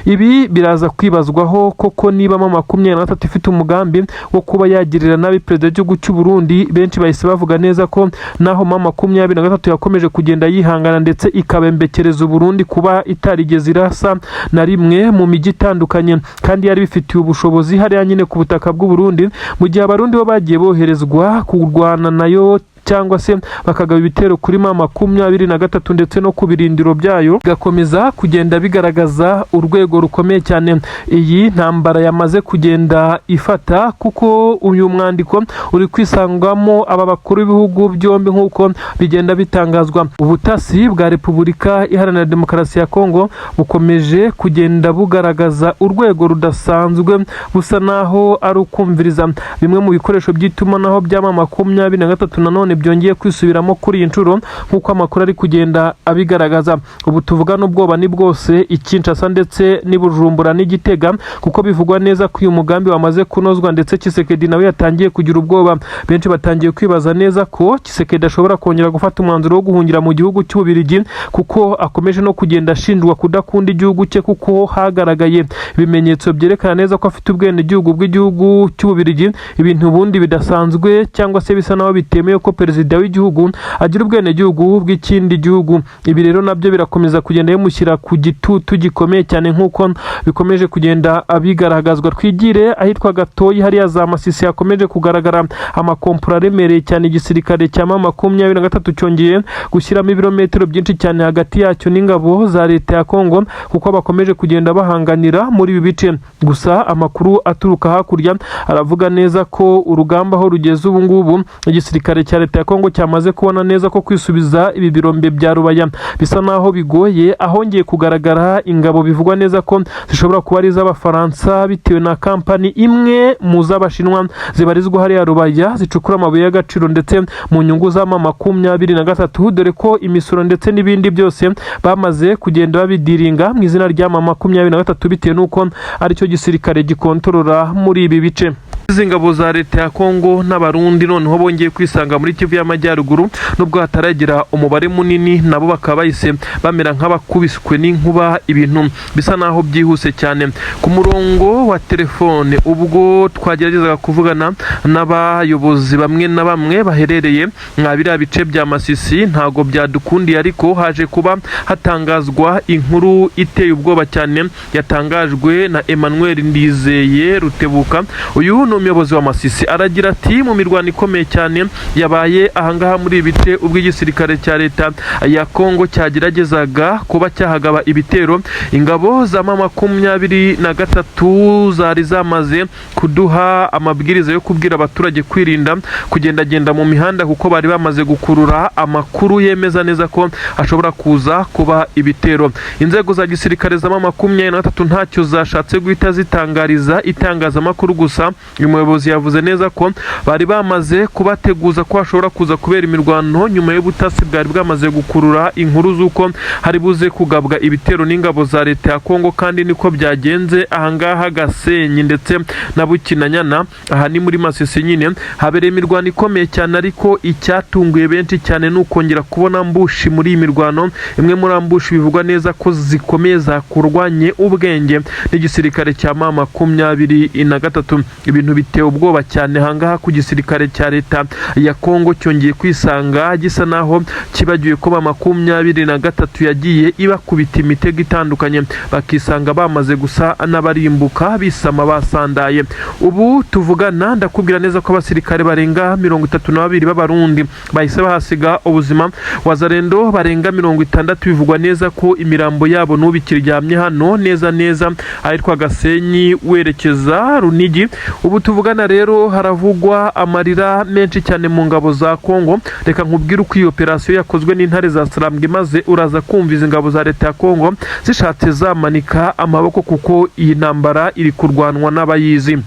Ibi biraza kwibazwaho koko niba M23 ifite umugambi wo kuba yagirira nabi perezida w'igihugu cy'u Burundi. Benshi bahise bavuga neza ko naho M23 yakomeje kugenda yihangana ndetse ikabembekereza u Burundi kuba itarigeze irasa na rimwe mu mijyi itandukanye, kandi yari bifitiye ubushobozi hariya nyine ku butaka bw'u Burundi, mu gihe abarundi bo bagiye boherezwa kurwana nayo cyangwa se bakagaba ibitero kuri M23 ndetse no ku birindiro byayo, gakomeza kugenda bigaragaza urwego rukomeye cyane iyi ntambara yamaze kugenda ifata, kuko uyu mwandiko uri kwisangwamo aba bakuru b'ibihugu byombi nk'uko bigenda bitangazwa. Ubutasi bwa Repubulika Iharanira Demokarasi ya Kongo bukomeje kugenda bugaragaza urwego rudasanzwe, busa naho ari ukumviriza bimwe mu bikoresho by'itumanaho bya M23 nanone byongeye kwisubiramo kuri iyi nshuro nk'uko amakuru ari kugenda abigaragaza. Ubu tuvuga n'ubwoba ni bwose Kinshasa ndetse n'Ibujumbura n'Igitega, kuko bivugwa neza ko uyu mugambi wamaze kunozwa, ndetse Tshisekedi nawe yatangiye kugira ubwoba. Benshi batangiye kwibaza neza ko Tshisekedi ashobora kongera gufata umwanzuro wo guhungira mu gihugu cy'Ububirigi, kuko akomeje no kugenda ashinjwa kudakunda igihugu cye, kuko hagaragaye ibimenyetso byerekana neza ko afite ubwenegihugu bw'igihugu cy'Ububirigi, ibintu ubundi bidasanzwe cyangwa se bisa naho bitemewe ko perezida w'igihugu agira ubwenegihugu bw'ikindi gihugu. Ibi rero nabyo birakomeza kugenda bimushyira ku gitutu gikomeye cyane nk'uko bikomeje kugenda abigaragazwa. Twigire ahitwa Gatoyi hariya za Masisi hakomeje kugaragara amakompura aremereye cyane. Igisirikare cya M23 cyongeye gushyiramo ibirometero byinshi cyane hagati yacyo n'ingabo za leta ya Kongo, kuko bakomeje kugenda bahanganira muri ibi bice. Gusa amakuru aturuka hakurya aravuga neza ko urugamba aho rugeze ubu ngubu, igisirikare cya leta ya Kongo cyamaze kubona neza ko kwisubiza ibi birombe bya Rubaya bisa naho bigoye, ahongeye kugaragara ingabo bivugwa neza ko zishobora kuba ari iz'Abafaransa bitewe na kampani imwe mu z'Abashinwa zibarizwa hariya Rubaya zicukura amabuye y'agaciro ndetse mu nyungu za M23, dore ko imisoro ndetse n'ibindi byose bamaze kugenda babidiringa mu izina rya M23 bitewe n'uko aricyo gisirikare gikontorora muri ibi bice. Izi ngabo za leta ya Kongo n'Abarundi noneho bongeye kwisanga muri Kivu y'Amajyaruguru, nubwo hataragira umubare munini, nabo bakaba bahise bamera nk'abakubiswe n'inkuba, ibintu bisa naho byihuse cyane. Ku murongo wa telefone ubwo twageragezaga kuvugana n'abayobozi bamwe na bamwe baherereye mwabira bice bya Masisi, ntago byadukundiye, ariko haje kuba hatangazwa inkuru iteye ubwoba cyane yatangajwe na Emmanuel Ndizeye Rutebuka. Uyu umuyobozi wa Masisi aragira ati mu mirwano ikomeye cyane yabaye ahangaha muri ibice ubwo igisirikare cya leta ya Kongo cyageragezaga kuba cyahagaba ibitero, ingabo za M23 zari zamaze kuduha amabwiriza yo kubwira abaturage kwirinda kugendagenda mu mihanda, kuko bari bamaze gukurura amakuru yemeza neza ko ashobora kuza kuba ibitero. Inzego za gisirikare za M23 ntacyo zashatse guhita zitangariza itangazamakuru, gusa uyu muyobozi yavuze neza ko bari bamaze kubateguza ko hashobora kuza kubera imirwano nyuma y'ubutasi bwari bwamaze gukurura inkuru z'uko hari buze kugabwa ibitero n'ingabo za leta ya Kongo, kandi niko byagenze ahangaha Gasenyi ndetse na Bukinanyana. Aha ni muri Masisi nyine habereye imirwano ikomeye cyane, ariko icyatunguye benshi cyane ni ukongera kubona ambushi muri iyi mirwano. Imwe muri ambushi bivugwa neza ko zikomeye zakurwanye ubwenge n'igisirikare cya M23. Ibintu biteye ubwoba cyane ahangaha ku gisirikare cya leta ya Kongo, cyongeye kwisanga gisa naho kibagiwe ko M23 yagiye ibakubita imitego itandukanye, bakisanga bamaze gusa n'abarimbuka bisama basandaye. Ubu tuvugana ndakubwira neza ko abasirikare barenga 32 b'abarundi bahise bahasiga ubuzima, wazarendo barenga 60 bivugwa neza ko imirambo yabo n'ubikiryamye hano neza ahitwa Gasenyi werekeza Runigi. Ubu tuvugana rero haravugwa amarira menshi cyane mu ngabo za Kongo. Reka nkubwire uko iyo operasiyo yakozwe n'intare za Sarambwe, maze uraza kumviza ingabo za leta ya Kongo zishatse zamanika amaboko kuko iyi ntambara iri kurwanwa n'abayizi.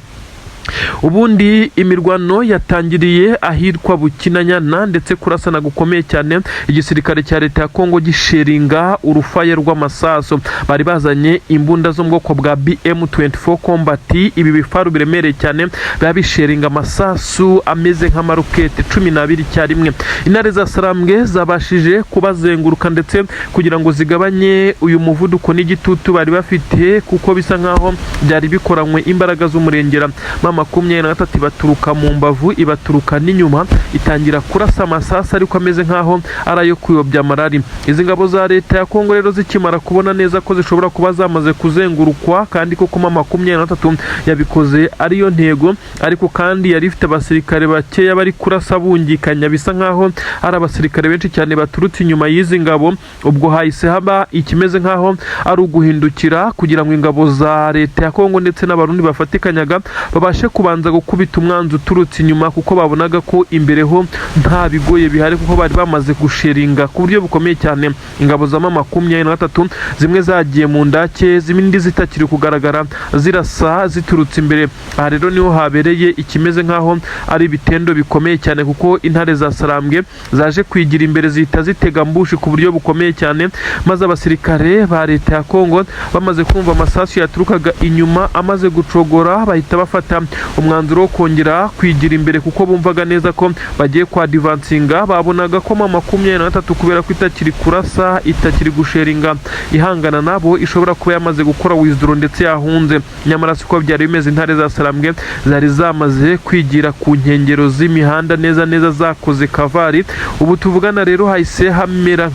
Ubundi imirwano yatangiriye ahitwa Bukinanyana ndetse kurasana gukomeye cyane, igisirikare cya leta ya Kongo gisheringa urufaye rw'amasaso. Bari bazanye imbunda zo mu bwoko bwa BM24 Combat, ibi bifaru biremereye cyane biba bisheringa amasasu ameze nk'amarokete 12 cyarimwe. Intare za Sarambwe zabashije kubazenguruka ndetse kugira ngo zigabanye uyu muvuduko n'igitutu bari bafite, kuko bisa nkaho byari bikoranywe imbaraga z'umurengera. M23 baturuka mu mbavu, ibaturuka n'inyuma, itangira kurasa amasasa ariko ameze nkaho arayo kuyobya marari. Izi ngabo za leta ya Kongo rero zikimara kubona neza ko zishobora kuba zamaze kuzengurukwa, kandi koko M23 yabikoze ariyo ntego, ariko kandi yari ifite abasirikare bakeya bari kurasa bungikanya, bisa nkaho ari abasirikare benshi cyane baturutse inyuma y'izi ngabo. Ubwo hahise haba ikimeze nkaho ari uguhindukira kugira ngo ingabo za leta ya Kongo ndetse n'abarundi bafatikanyaga babashe kubanza gukubita umwanzi uturutse inyuma, kuko babonaga ko imbere ho nta bigoye bihari, kuko bari bamaze gusheringa ku buryo bukomeye cyane. Ingabo za M23 zimwe zagiye mu ndake, zibindi zitakiri kugaragara zirasa ziturutse imbere. Aha rero niho habereye ikimeze nkaho ari bitendo bikomeye cyane, kuko intare za Sarambwe zaje kwigira imbere zihita zitega mbushi ku buryo bukomeye cyane, maze abasirikare ba leta ya Kongo bamaze kumva amasasu yaturukaga inyuma amaze gucogora, bahita bafata umwanzuro wo kongera kwigira imbere, kuko bumvaga neza ko bagiye kwa divansinga. Babonaga ko M23 kubera ko itakiri kurasa, itakiri gusheringa ihangana nabo, ishobora kuba yamaze gukora withdraw ndetse yahunze. Nyamara siko byari bimeze. Intare za Sarambwe zari zamaze kwigira ku nkengero z'imihanda neza zakoze kavari. Ubu tuvugana rero hahise hamera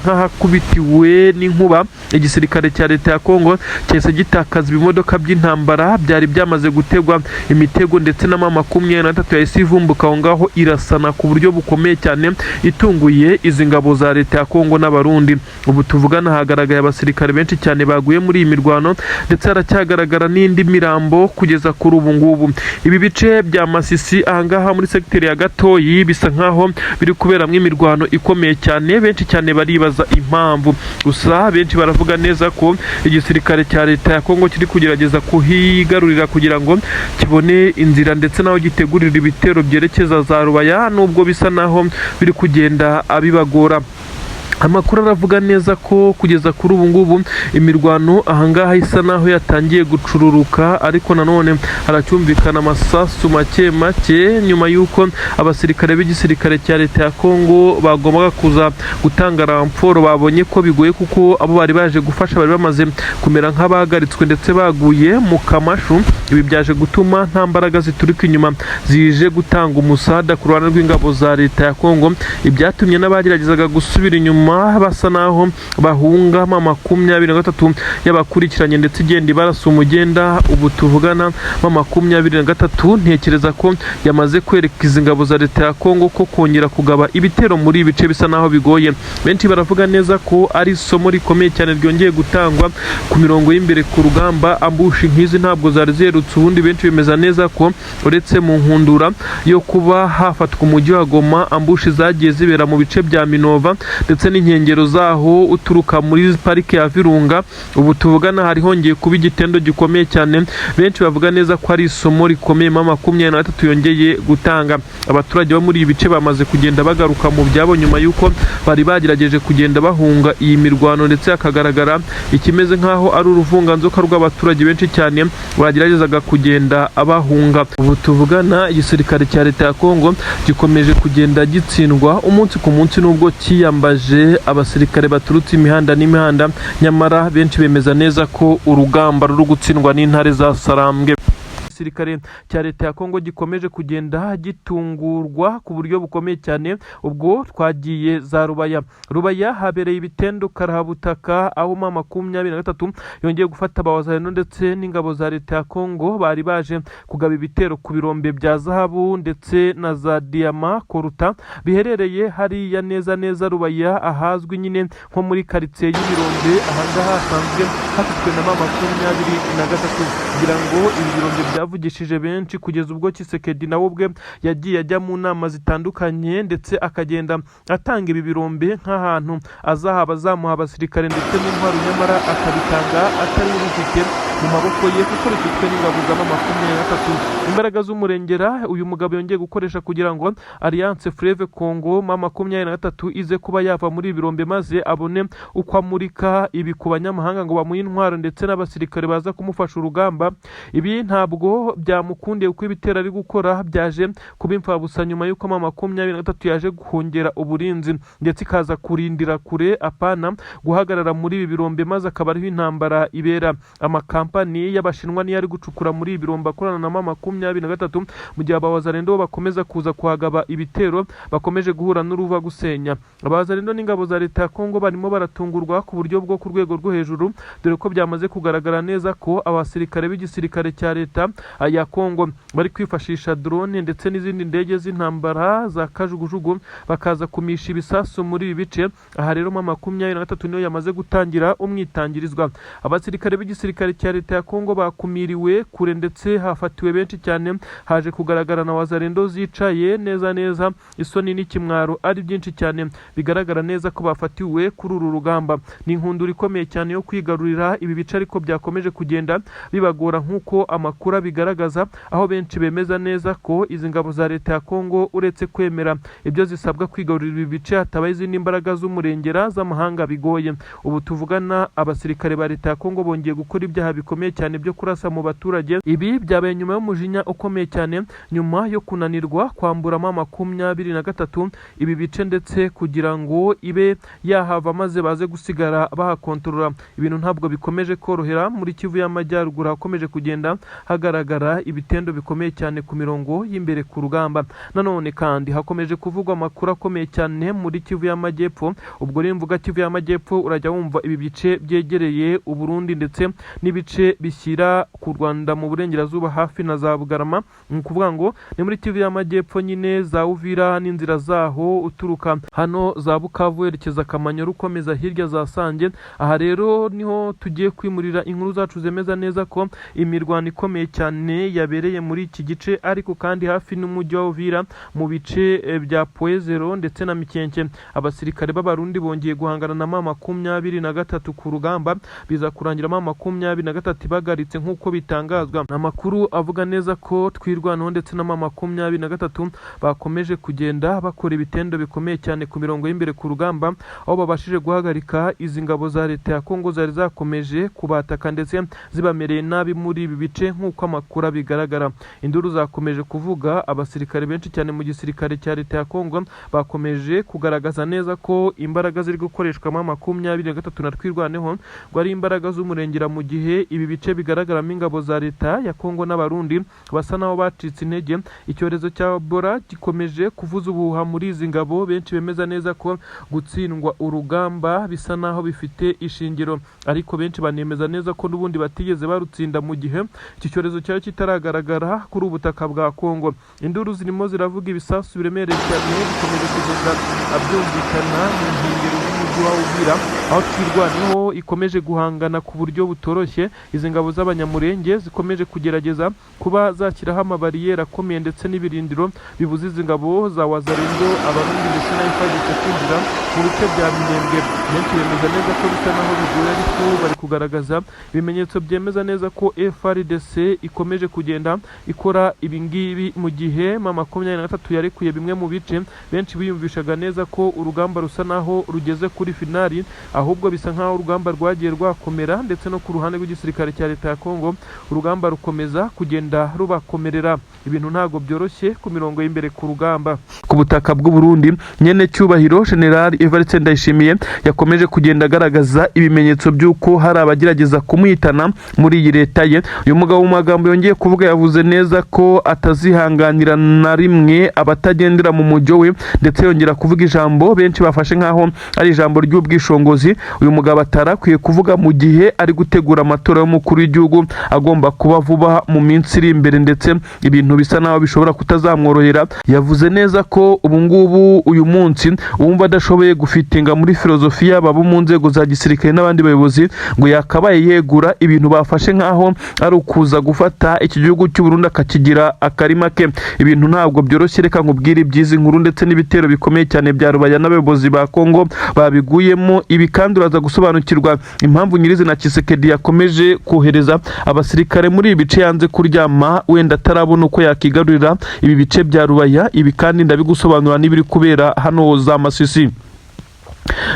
nk'ahakubitiwe n'inkuba. Igisirikare cya leta ya Kongo cyese gitakaza ibimodoka by'intambara byari byamaze gutegwa imitego, ndetse na M23 yahise ivumbuka aho ngaho irasana ku buryo bukomeye cyane, itunguye izi ngabo za leta ya Kongo n'abarundi. Ubu tuvugana hagaragaye abasirikare benshi cyane baguye muri iyi mirwano, ndetse haracyagaragara n'indi mirambo kugeza kuri ubu ngubu. Ibi bice bya Masisi ahangaha muri sekiteri ya Gatoyi bisa nkaho biri kuberamo imirwano ikomeye cyane. Benshi cyane baribaza impamvu, gusa benshi baravuga neza ko igisirikare cya leta ya Kongo kiri kugerageza kuhigarurira kugira ngo kibone inzira ndetse naho gitegurira ibitero byerekeza za Rubaya, nubwo bisa naho biri kugenda abibagora. Amakuru aravuga neza ko kugeza kuri ubu ngubu imirwano ahangaha isa naho yatangiye gucururuka, ariko nanone haracyumvikana amasasu make nyuma y'uko abasirikare b'igisirikare cya leta ya Kongo bagombaga kuza gutanga ramforo. Babonye ko bigoye, kuko abo bari baje gufasha bari bamaze kumera nk'abahagaritswe ndetse baguye mu kamashu. Ibi byaje gutuma nta mbaraga ziturika inyuma zije gutanga umusada ku ruhande rw'ingabo za leta ya Kongo. Ibyatumye n'abageragezaga gusubira inyuma basa naho bahunga M23 yabakurikiranye ndetse igenda ibarasa umugenda. Ubu tuvugana M23 ntekereza ko yamaze kwereka izi ngabo za leta ya Kongo ko kongera kugaba ibitero muri ibice bisa naho bigoye. Benshi baravuga neza ko ari isomo rikomeye cyane ryongeye gutangwa ku mirongo y'imbere ku rugamba. Ambushi nk'izi ntabwo zari zerutse ubundi. Benshi bemeza neza ko uretse mu nkundura yo kuba hafatwa umujyi wa Goma, ambushi zagiye zibera mu bice bya Minova ndetse n'inkengero zaho uturuka muri parike ya Virunga. Ubu tuvugana hari hongeye kuba igitendo gikomeye cyane, benshi bavuga neza ko ari isomo rikomeye M23 yongeye gutanga. Abaturage bo muri ibi bice bamaze kugenda bagaruka mu byabo nyuma yuko bari bagerageje kugenda bahunga iyi mirwano, ndetse hakagaragara ikimeze nkaho ari uruvunganzoka rw'abaturage benshi cyane bageragezaga kugenda abahunga. Ubu tuvugana igisirikare cya leta ya Kongo gikomeje kugenda gitsindwa umunsi ku munsi, nubwo kiyambaje abasirikare baturutse imihanda n'imihanda, nyamara benshi bemeza neza ko urugamba ruri gutsindwa n'intare za Sarambwe. Igisirikare cya leta ya Kongo gikomeje kugenda gitungurwa ku buryo bukomeye cyane. Ubwo twagiye za Rubaya habereye ibitendo karahabutaka, aho M23 yongeye gufata abawazarendo ndetse n'ingabo za leta ya Kongo bari baje kugaba ibitero ku birombe bya zahabu ndetse na za diyama koruta biherereye hariya neza Rubaya, ahazwi nyine nko muri quartier y'ibirombe. Ahangaha hasanzwe hafitwe na M23 kugira ngo ibi birombe byavugishije benshi, kugeza ubwo Tshisekedi nawe ubwe yagiye ajya mu nama zitandukanye ndetse akagenda atanga ibi birombe nk'ahantu azamuha abasirikare ndetse n'intwaro, nyamara akabitanga atari bifite mu maboko ye kuko bifitwe n'ingabo za M23. Imbaraga z'umurengera uyu mugabo yongeye gukoresha kugira ngo Alliance Fleuve Congo M23 ize kuba yava muri birombe maze abone uko amurika ibi ku banyamahanga ngo bamuhe intwaro ndetse n'abasirikare baza kumufasha urugamba. Ibi ntabwo byamukundiye kuko ibitero ari gukora byaje kuba imfabusa nyuma yuko M23 yaje guhongera uburinzi ndetse ikaza kurindira kure apana guhagarara muri ibi birombe, maze akaba ariho intambara ibera. Amakampani y'abashinwa niyo ari gucukura muri ibi birombe akorana na M23, mu gihe abawazarendo bakomeza kuza kuhagaba ibitero, bakomeje guhura n'uruva gusenya. Abawazarendo n'ingabo za leta ya Kongo barimo baratungurwa ku buryo bwo ku rwego rwo hejuru, dore ko byamaze kugaragara neza ko abasirikare b'igisirikare cya leta ya Kongo bari kwifashisha drone ndetse n'izindi ndege z'intambara za kajugujugu bakaza kumisha ibisasu muri ibi bice. Aha rero M23 niyo yamaze gutangira umwitangirizwa. Abasirikare b'igisirikare cya leta ya Kongo bakumiriwe kure ndetse hafatiwe benshi cyane, haje kugaragara na wazarendo zicaye neza, isoni n'ikimwaro ari byinshi cyane, bigaragara neza ko bafatiwe kuri uru rugamba. Ni inkundura ikomeye cyane yo kwigarurira ibi bice, ariko byakomeje kugenda bibagora nk'uko amakuru bigaragaza, aho benshi bemeza neza ko izi ngabo za leta ya Kongo uretse kwemera ibyo zisabwa kwigarurira ibi bice, hatabaye izindi mbaraga z'umurengera z'amahanga bigoye. Ubu tuvugana abasirikare ba leta ya Kongo bongeye gukora ibyaha bikomeye cyane byo kurasa mu baturage. Ibi byabaye nyuma y'umujinya ukomeye cyane, nyuma yo kunanirwa kwambura M23 ibi bice ndetse kugira ngo ibe yahava maze baze gusigara bahakontorora. Ibintu ntabwo bikomeje korohera muri Kivu y'Amajyaruguru, hakomeje kugenda hagaragara ibitendo bikomeye cyane ku mirongo y'imbere ku rugamba. Nanone kandi hakomeje kuvugwa amakuru akomeye cyane muri Kivu y'Amajyepfo. Ubwo rero mvuga Kivu y'Amajyepfo urajya wumva ibi bice byegereye Uburundi ndetse n'ibice bishyira ku Rwanda mu burengerazuba hafi na za Bugarama. Ni ukuvuga ngo ni muri Kivu y'Amajyepfo nyine za Uvira n'inzira zaho uturuka hano za Bukavu werekeza Kamanyoru ukomeza hirya za Sange. Aha rero niho tugiye kwimurira inkuru zacu zemeza neza ko imirwano ikomeye cyane yabereye muri iki gice, ariko kandi hafi n'umujyi wa Uvira mu bice bya Poezero ndetse na Mikenke. Abasirikare b'Abarundi bongeye guhangana na M23 ku rugamba, biza kurangira M23 bagaritse nk'uko bitangazwa. Amakuru avuga neza ko twirwanaho ndetse na M23 bakomeje kugenda bakora ibitendo bikomeye cyane ku mirongo y'imbere ku rugamba, aho babashije guhagarika izi ngabo za leta ya Kongo zari zakomeje kubataka ndetse zibamereye nabi muri ibi bice nk'uko amakuru bigaragara. Induru zakomeje kuvuga, abasirikare benshi cyane mu gisirikare cya leta ya Kongo bakomeje kugaragaza neza ko imbaraga ziri gukoreshwa M23 na twirwaneho ngo ari imbaraga z'umurengera, mu gihe ibi bice bigaragaramo ingabo za leta ya Kongo n'Abarundi basa naho bacitse intege. Icyorezo cya Ebola gikomeje kuvuza ubuhuha muri izi ngabo, benshi bemeza neza ko gutsindwa urugamba bisa naho bifite ishingiro, ariko benshi banemeza neza ko n'ubundi batigeze barutsinda mu gihe iki cyorezo cyari kitaragaragara kuri ubutaka bwa Kongo. Induru zirimo ziravuga, ibisasu biremereye cyane bikomeje kugenda abyumvikana mu nkengero z'umujyi wa Uvira, aho twirwaneho ikomeje guhangana ku buryo butoroshye. Izi ngabo z'abanyamurenge zikomeje kugerageza kuba zakiraho amabariyeri akomeye ndetse n'ibirindiro bibuza izi ngabo za wazarendo, Abarundi ndetse na FARDC kwinjira mu bice bya Minembwe. Benshi bemeza neza ko bisa naho bigoye, ariko bari kugaragaza ibimenyetso byemeza neza ko FARDC ikomeje kugenda ikora ibingibi mu gihe M23 yarekuye bimwe mu bice. Benshi biyumvishaga neza ko urugamba rusa naho rugeze kuri finali, ahubwo bisa nkaho urugamba rwagiye rwakomera, ndetse no ku ruhande rw'igisirikare cya leta ya Kongo urugamba rukomeza kugenda rubakomerera. Ibintu ntago byoroshye ku mirongo y'imbere ku rugamba. Ku butaka bw'u Burundi, nyene cyubahiro General Evariste Ndayishimiye yakomeje kugenda agaragaza ibimenyetso by'uko hari abagerageza kumwitana muri iyi leta ye. Uyu mugabo mu magambo yongeye kuvuga yavuze neza ko atazihanganira na rimwe abatagendera mu mujyo we, ndetse yongera kuvuga ijambo benshi bafashe nkaho ari ijambo ry'ubwishongozi. Uyu mugabo atarakwiye kuvuga mu gihe ari gutegura amatora y'umukuru w'igihugu agomba kuba vuba mu minsi iri imbere, ndetse ibintu bisa naho bishobora kutazamworohera. Yavuze neza ko ubu ngubu uyu munsi wumva adashoboye gufitinga muri filozofiya babo mu nzego za gisirikare n'abandi bayobozi, ngo yakabaye yegura ibintu bafashe nkaho ari ukuza gufata iki gihugu cy'u Burundi akakigira akarima ke. Ibintu ntabwo byoroshye, reka nkubwire ibyizi nkuru ndetse n'ibitero bikomeye cyane bya rubaya n'abayobozi ba Kongo babiguyemo. Ibi kandi uraza gusobanukirwa impamvu nyirizina Tshisekedi yakomeje kohereza abasirikare muri ibi bice yanze kuryama, wenda atarabona uko yakigarurira ibi bice bya rubaya. Ibi kandi ndabigusobanura n'ibiri kubera hano za Masisi.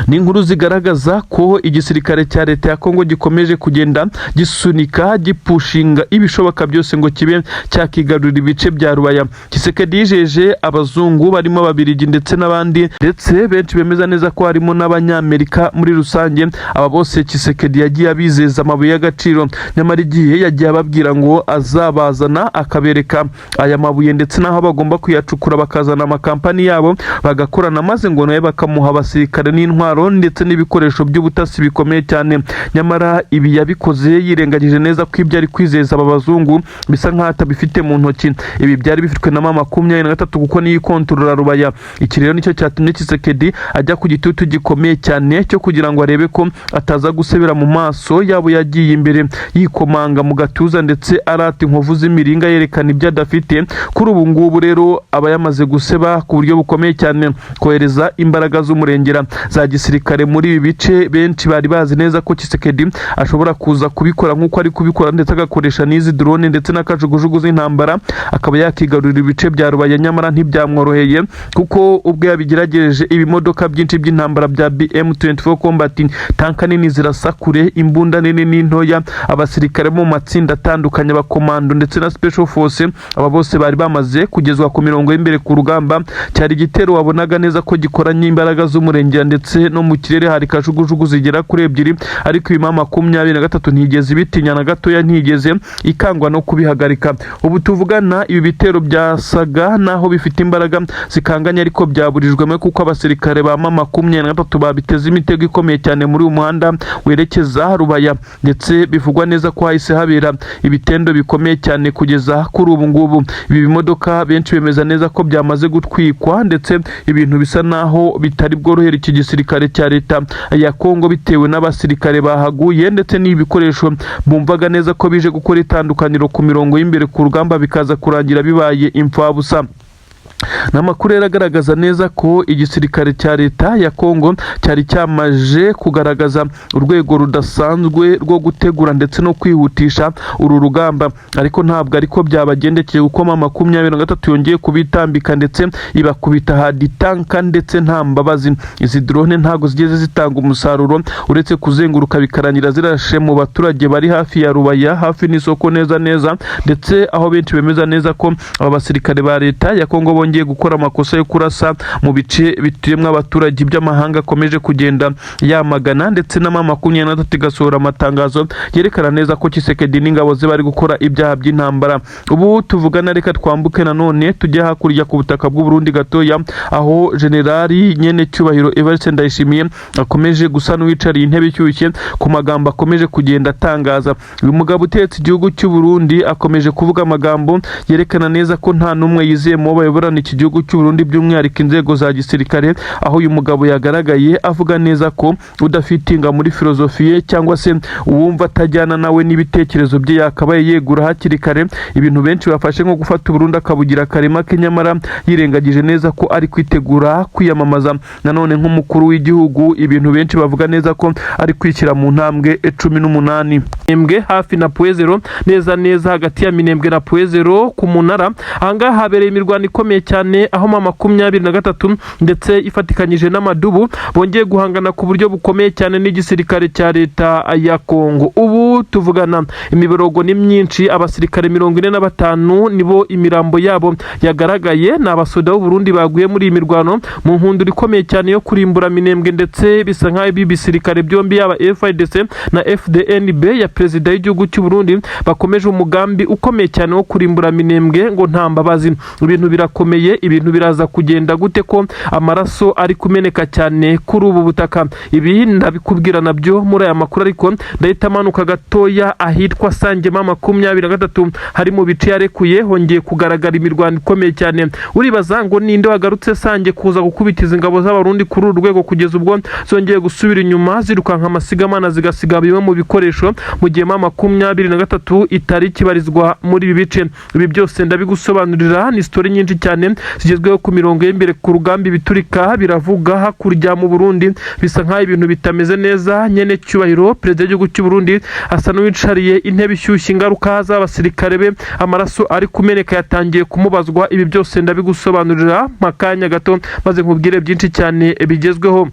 Ni inkuru zigaragaza ko igisirikare cya leta ya Kongo gikomeje kugenda gisunika gipushinga ibishoboka byose ngo kibe cyakigarurira ibice bya rubaya. Tshisekedi yijeje abazungu barimo ababirigi ndetse n'abandi, ndetse benshi bemeza neza ko harimo n'abanyamerika muri rusange. Aba bose Tshisekedi yagiye abizeza amabuye y'agaciro, nyamara igihe yagiye ababwira ngo azabazana akabereka aya mabuye ndetse n'aho bagomba kuyacukura, bakazana amakampani yabo bagakorana, maze ngo nawe bakamuha abasirikare n'intwaro ndetse n'ibikoresho by'ubutasi bikomeye cyane. Nyamara ibi yabikoze yirengagije neza ko ibyo ari kwizeza aba bazungu bisa nkaho atabifite mu ntoki. Ibi byari bifitwe na M23 kuko niyo ikontorora rubaya. Iki rero nicyo cyatumye Tshisekedi ajya ku gitutu gikomeye cyane cyo kugira ngo arebe ko ataza gusebera mu maso yabo. Yagiye imbere yikomanga mu gatuza ndetse arata inkovu z'imiringa yerekana ibyo adafite. Kuri ubu ngubu rero aba yamaze guseba ku buryo bukomeye cyane, kohereza imbaraga z'umurengera za gisirikare muri ibi bice. Benshi bari bazi neza ko Tshisekedi ashobora kuza kubikora nk'uko ari kubikora, ndetse agakoresha n'izi drone ndetse n'akajugujugu z'intambara akaba yakigarurira ibice bya rubaya. Nyamara ntibyamworoheye kuko ubwo yabigerageje ibimodoka byinshi by'intambara bya BM24 combat tanka nini zirasa kure, imbunda nini n'intoya, abasirikare mu matsinda atandukanye, abakomando ndetse na special force, aba bose bari bamaze kugezwa ku mirongo y'imbere ku rugamba. Cyari igitero wabonaga neza ko gikoranye imbaraga z'umurengera, ndetse no mu kirere hari kajugujugu zigera kuri ebyiri, ariko iyi M23 ntigeze ibitinya na gatoya, ntigeze ikangwa no kubihagarika. Ubu tuvugana ibi bitero byasaga naho bifite imbaraga zikanganye, ariko byaburijwemo kuko abasirikare ba M23 babiteze imitego ikomeye cyane muri uyu muhanda werekeza rubaya, ndetse bivugwa neza ko hahise habera ibitendo bikomeye cyane kugeza kuri ubu ngubu. Ibi bimodoka benshi bemeza neza ko byamaze gutwikwa, ndetse ibintu bisa naho bitari bworohere iki gisirikare cya leta ya Kongo bitewe n'abasirikare bahaguye, ndetse n'ibikoresho bumvaga neza ko bije gukora itandukaniro ku mirongo y'imbere ku rugamba bikaza kurangira bibaye imfabusa. N'amakuru yaragaragaza neza ko igisirikare cya leta ya Kongo cyari cyamaje kugaragaza urwego rudasanzwe rwo gutegura ndetse no kwihutisha uru rugamba, ariko ntabwo ariko byabagendekeye kuko M23 yongeye kubitambika ndetse ibakubita hadi tanka ndetse nta mbabazi. Izi drone ntago zigeze zitanga umusaruro uretse kuzenguruka bikarangira zirashe mu baturage bari hafi ya rubaya, hafi n'isoko neza, ndetse aho benshi bemeza neza ko aba basirikare ba leta ya Kongo bongeye gukora amakosa yo kurasa mu bice bituyemo abaturage by'amahanga akomeje kugenda yamagana, ndetse na M23 igasohora amatangazo yerekana neza ko Tshisekedi n'ingabo ze bari gukora ibyaha by'intambara. Ubu tuvugana reka twambuke nanone tujya hakurya ku butaka bw'u Burundi gatoya, aho generali nyene cyubahiro Evariste Ndayishimiye akomeje gusa n'uwicariye intebe ishyushye ku magambo akomeje kugenda atangaza. Uyu mugabo utetse igihugu cy'u Burundi akomeje kuvuga amagambo yerekana neza ko nta numwe yizeye mu bayoborana iki gihugu cy'u Burundi by'umwihariko inzego za gisirikare, aho uyu mugabo yagaragaye avuga neza ko udafitinga muri filozofiye cyangwa se uwumva atajyana nawe n'ibitekerezo bye yakabaye yegura hakiri kare. Ibintu benshi bafashe nko gufata Burundi akabugira akarima ke, nyamara yirengagije neza ko ari kwitegura kwiyamamaza nanone nk'umukuru w'igihugu. Ibintu benshi bavuga neza ko ari kwishyira mu ntambwe 18 Minembwe hafi na Puezero, neza neza hagati ya Minembwe na Puezero ku Munara. Ahangaha habereye imirwano ikomeye cyane, aho mama 23 ndetse ifatikanyije n'amadubu bongeye guhangana ku buryo bukomeye cyane n'igisirikare cya leta ya Kongo. Ubu tuvugana imiborogo ni myinshi, abasirikare 45 nibo imirambo yabo yagaragaye. Ni abasoda b'u Burundi baguye muri iyi mirwano mu nkundura ikomeye cyane yo kurimbura Minembwe, ndetse bisa nk'aho ibi bisirikare byombi yaba FARDC na FDNB ya perezida w'igihugu cy'u Burundi bakomeje umugambi ukomeye cyane wo kurimbura Minembwe ngo nta mbabazi. Ibintu birakomeye, ibintu biraza kugenda gute ko amaraso ari kumeneka cyane kuri ubu butaka? Ibi ndabikubwira nabyo muri aya makuru, ariko ndahita manuka gatoya ahitwa Sange mama 23 hari mu bice yarekuye hongeye kugaragara imirwano ikomeye cyane. Uribaza ngo ninde wagarutse Sange kuza gukubitiza ingabo z'abarundi kuri uru rwego kugeza ubwo zongeye gusubira inyuma zirukanka amasigamana zigasiga bimwe mu bikoresho, mu gihe mama 23 itari kibarizwa muri ibi bice. Ibi byose ndabigusobanurira, ni story nyinshi cyane zigezweho ku mirongo y'imbere ku rugamba. Biturika biravuga hakurya mu Burundi, bisa nk'aho ibintu bitameze neza. Nyene cyubahiro perezida w'igihugu cy'u Burundi asa n'uwicariye intebe ishyushye, ingaruka z'abasirikare be, amaraso ari kumeneka yatangiye kumubazwa. Ibi byose ndabigusobanurira makanya gato maze nkubwire byinshi cyane bigezweho.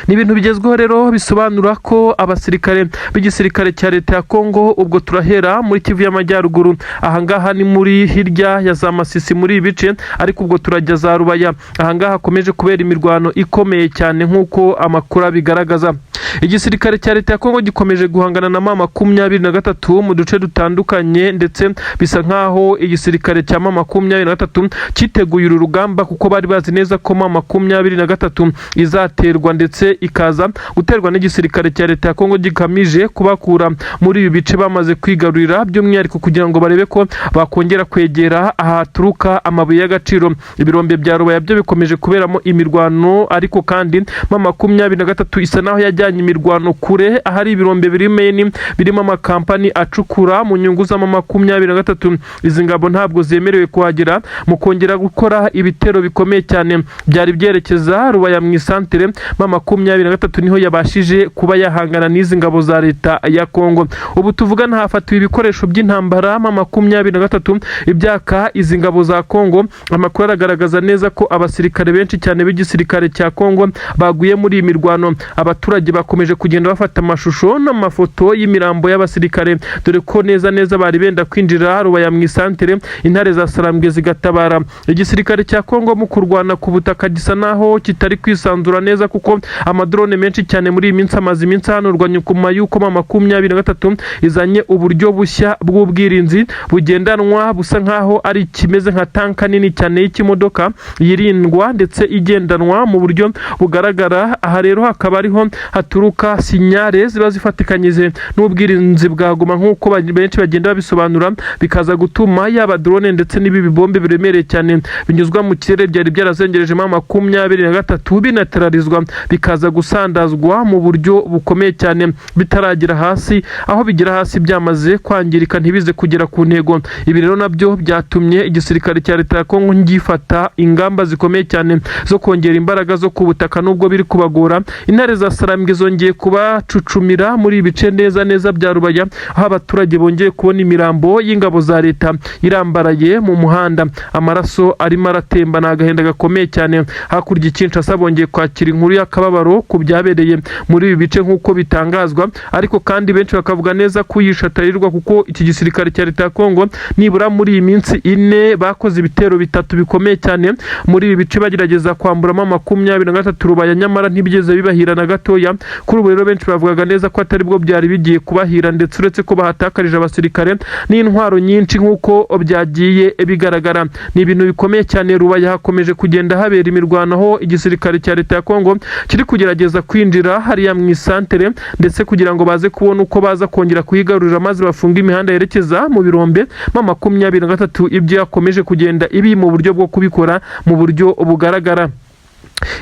Ni ibintu bigezweho rero bisobanura ko abasirikare b'igisirikare cya leta ya Kongo, ubwo turahera muri Kivu y'Amajyaruguru, ahangaha ni muri hirya ya za Masisi muri ibice, ariko ubwo turajya za Rubaya. Ahangaha hakomeje kubera imirwano ikomeye cyane nk'uko amakuru abigaragaza. Igisirikare cya leta ya Kongo gikomeje guhangana na mama 23 mu duce dutandukanye, ndetse bisa nkaho igisirikare cya mama 23 cyiteguye uru rugamba, kuko bari bazi neza ko mama 23 izaterwa ndetse ikaza guterwa n'igisirikare cya leta ya Kongo gikamije kubakura muri ibi bice bamaze kwigarurira, by'umwihariko kugira ngo barebe ko bakongera kwegera ahaturuka amabuye y'agaciro. Ibirombe bya Rubaya byo bikomeje kuberamo imirwano, ariko kandi mama 23 isa naho yajyanye imirwano kure, ahari ibirombe birimo amakampani acukura mu nyungu za mama 23. Izi ngabo ntabwo zemerewe kuhagera mu kongera gukora ibitero bikomeye cyane byari byerekeza Rubaya mu isantere. Mama 23 niho yabashije kuba yahangana n'izi ngabo za leta ya Kongo. Ubu tuvugana hafatiwe ibikoresho by'intambara mama 23 ibyaka izi ngabo za Kongo. Amakuru aragaragaza neza ko abasirikare benshi cyane b'igisirikare cya Kongo baguye muri iyi mirwano. Abaturage bakomeje kugenda bafata amashusho n'amafoto y'imirambo y'abasirikare, dore ko neza neza bari benda kwinjira Rubaya mu isantere, intare za Sarambwe zigatabara. Igisirikare cya Kongo mu kurwana ku butaka gisa naho kitari kwisanzura neza, kuko amadrone menshi cyane muri iyi minsi amaze iminsi hanurwa nyuma y'uko mama 23 izanye uburyo bushya bw'ubwirinzi bugendanwa busa nkaho ari kimeze nka tanka nini cyane y'ikimodoka yirindwa ndetse igendanwa mu buryo bugaragara. Aha rero hakaba ariho haturuka sinyare ziba zifatikanyije n'ubwirinzi bwa Goma, nk'uko benshi bagenda babisobanura, bikaza gutuma yaba drone ndetse n'ibi bibombe biremereye cyane binyuzwa mu kirere byari byarazengereje mama 23 binateralizwa, bikaza gusandazwa mu buryo bukomeye cyane bitaragira hasi. Aho bigira hasi byamaze kwangirika ntibize kugera ku ntego. Ibi rero nabyo byatumye igisirikare cya leta ya Kongo gifata ingamba zikomeye cyane zo kongera imbaraga zo ku butaka, nubwo biri kubagora. Intare za Sarambwe zongeye kubacucumira muri ibice neza neza bya Rubaya, aho abaturage bongeye kubona imirambo y'ingabo za leta irambaraye mu muhanda, amaraso arimo aratemba. N'agahinda gakomeye cyane. Hakurya Kinshasa bongeye kwakira inkuru y'akababaro ku byabereye muri ibi bice nk'uko bitangazwa, ariko kandi benshi bakavuga neza ko yishatarirwa, kuko iki gisirikare cya leta ya Kongo nibura muri iyi minsi 4 bakoze ibitero 3 bikomeye cyane muri ibi bice bagerageza kwambura mama 23 Rubaya, nyamara ntibigeze bibahira na gatoya. Kuri ubu rero benshi bavugaga neza ko atari bwo byari bigiye kubahira, ndetse uretse ko bahatakarije abasirikare n'intwaro nyinshi nk'uko byagiye bigaragara. Ni ibintu bikomeye cyane. Rubaya hakomeje kugenda habera imirwano, aho igisirikare cya leta ya Kongo kiri kiri kugerageza kwinjira hariya mu isantere ndetse kugira ngo baze kubona uko baza kongera kuyigarurira maze bafunga imihanda yerekeza mu birombe. M23 ibyo yakomeje kugenda ibi mu buryo bwo kubikora mu buryo bugaragara.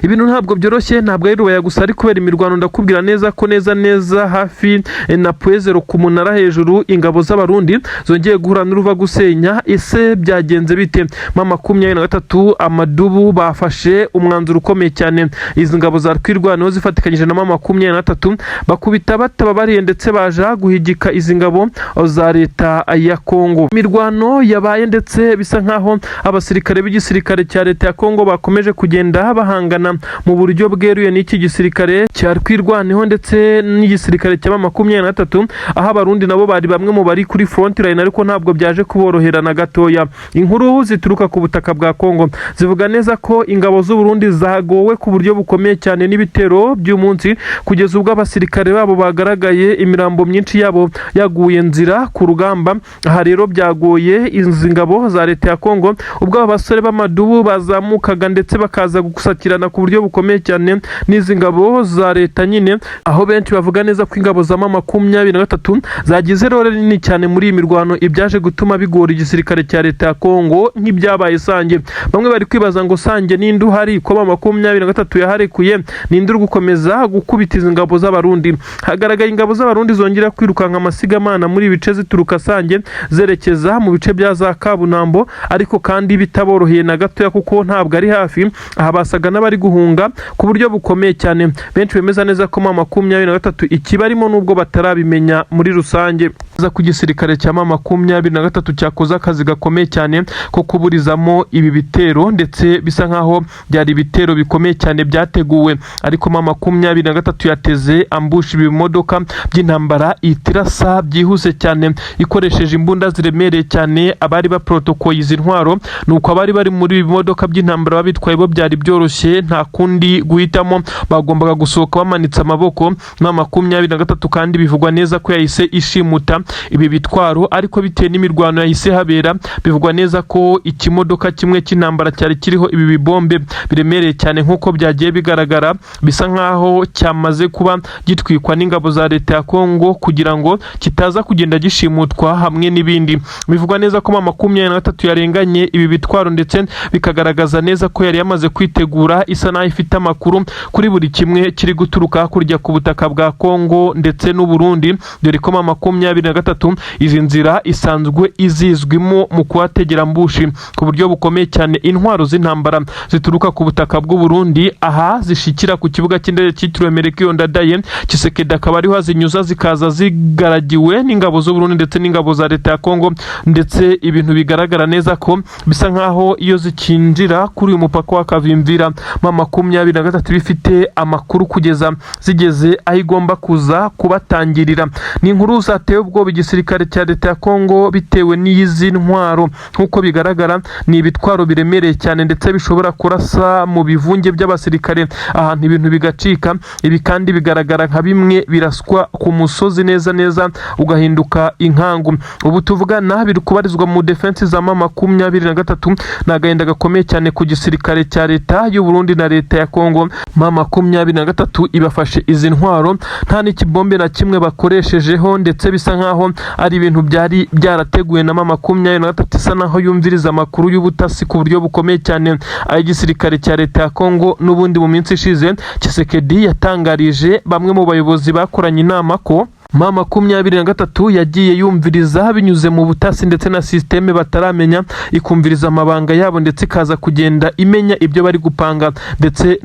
Ibintu ntabwo byoroshye, ntabwo ari rubaya gusa ari kubera imirwano. Ndakubwira neza ko neza hafi na Pwezero ku munara hejuru ingabo z'abarundi zongeye guhura n'uruva gusenya. Ese byagenze bite? M23 amadubu bafashe umwanzuro ukomeye cyane. Izi ngabo za twirwanaho zifatikanyije na M23 bakubita batababariye ndetse baja guhigika izi ngabo za leta ya Kongo. Imirwano yabaye ndetse bisa nkaho abasirikare b'igisirikare cya leta ya Kongo bakomeje kugenda bahangana mu buryo bweruye n'iki gisirikare cya twirwanaho ndetse n'igisirikare cya M23, aho abarundi nabo bari bamwe mu bari kuri front line ariko ntabwo byaje kuborohera na gatoya. Inkuru zituruka ku butaka bwa Kongo zivuga neza ko ingabo z'u Burundi zagowe ku buryo bukomeye cyane n'ibitero by'umunsi, kugeza ubwo abasirikare babo bagaragaye imirambo myinshi yabo yaguye nzira ku rugamba. Aha rero byagoye izi ngabo za leta ya Kongo ubwo abasore b'amadubu bazamukaga ndetse bakaza gusakirana ku buryo bukomeye cyane n'izi ngabo za leta nyine, aho benshi bavuga neza ko ingabo za M23 zagize role nini cyane muri iyi mirwano, ibyaje gutuma bigora igisirikare cya leta ya Kongo nk'ibyabaye Sange. Bamwe bari kwibaza ngo Sange ninde uhari ko M23 yaharekuye, ninde uri gukomeza gukubita izi ngabo z'abarundi. Hagaragaye ingabo z'abarundi zongera kwirukanka amasigamana muri bice zituruka Sange zerekeza mu bice bya za Kabunambo, ariko kandi bitaboroheye na gatoya kuko ntabwo ari hafi. Aha basaga n'abari guhunga ku buryo bukomeye cyane. Benshi bemeza neza ko M23 ikibarimo nubwo batarabimenya muri rusange. Za ku gisirikare cya M23 cyakoze akazi gakomeye cyane ko kuburizamo ibi bitero ndetse bisa nkaho byari ibitero bikomeye cyane byateguwe, ariko M23 yateze ambush ibimodoka by'intambara itirasa byihuse cyane ikoresheje imbunda ziremereye cyane. Abari ba protocol izi ntwaro nuko abari bari muri ibimodoka by'intambara babitwaye bo byari byoroshye, nta kundi guhitamo, bagombaga gusohoka bamanitse amaboko. M23 kandi bivugwa neza ko yahise ishimuta ibi bitwaro, ariko bitewe n'imirwano yahise habera bivugwa neza ko ikimodoka kimwe cy'intambara cyari kiriho ibi bibombe biremereye cyane nk'uko byagiye bigaragara, bisa nkaho cyamaze kuba gitwikwa n'ingabo za leta ya Kongo kugira ngo kitaza kugenda gishimutwa hamwe n'ibindi. Bivugwa neza ko M23 yarenganye ibi bitwaro ndetse bikagaragaza neza ko yari yamaze kwitegura, isa naho ifite amakuru kuri buri kimwe kiri guturuka hakurya ku butaka bwa Kongo ndetse n'u Burundi, dore ko M23 izi nzira isanzwe izizwimo mu kuhategera mbushi ku buryo bukomeye cyane. Intwaro z'intambara zituruka ku butaka bw'u Burundi aha zishikira ku kibuga cy'indege cyitiriwe Melchior Ndadaye Tshisekedi, akaba ariho zinyuza zikaza zigaragiwe n'ingabo z'u Burundi ndetse n'ingabo za leta ya Kongo, ndetse ibintu bigaragara neza ko bisa nkaho iyo zikinjira kuri uyu mupaka wa Kavimvira M23 bifite amakuru kugeza zigeze aho igomba kuza kubatangirira. Ni inkuru zateye ubwoba igisirikare cya leta ya Kongo bitewe n'izi ntwaro. Nk'uko bigaragara ni ibitwaro biremereye cyane ndetse bishobora kurasa mu bivunge by'abasirikare ahantu ibintu bigacika. Ibi kandi bigaragara nka bimwe biraswa ku musozi neza ugahinduka inkangu. Ubu tuvugana biri kubarizwa mu defense za M23, nagahinda gakomeye cyane ku gisirikare cya leta y'u Burundi na leta ya Kongo. M23 ibafashe izi ntwaro nta n'ikibombe na kimwe bakoreshejeho, ndetse bisa nkaho ari ibintu byari byarateguwe na M23 isa naho yumviriza amakuru y'ubutasi ku buryo bukomeye cyane. Igisirikare cya leta ya Kongo n'ubundi mu minsi ishize Tshisekedi yatangarije bamwe mu bayobozi bakoranye inama ko M23 yagiye yumviriza binyuze mu butasi ndetse na systeme bataramenya, ikumviriza amabanga yabo ndetse ikaza kugenda imenya ibyo bari gupanga ndetse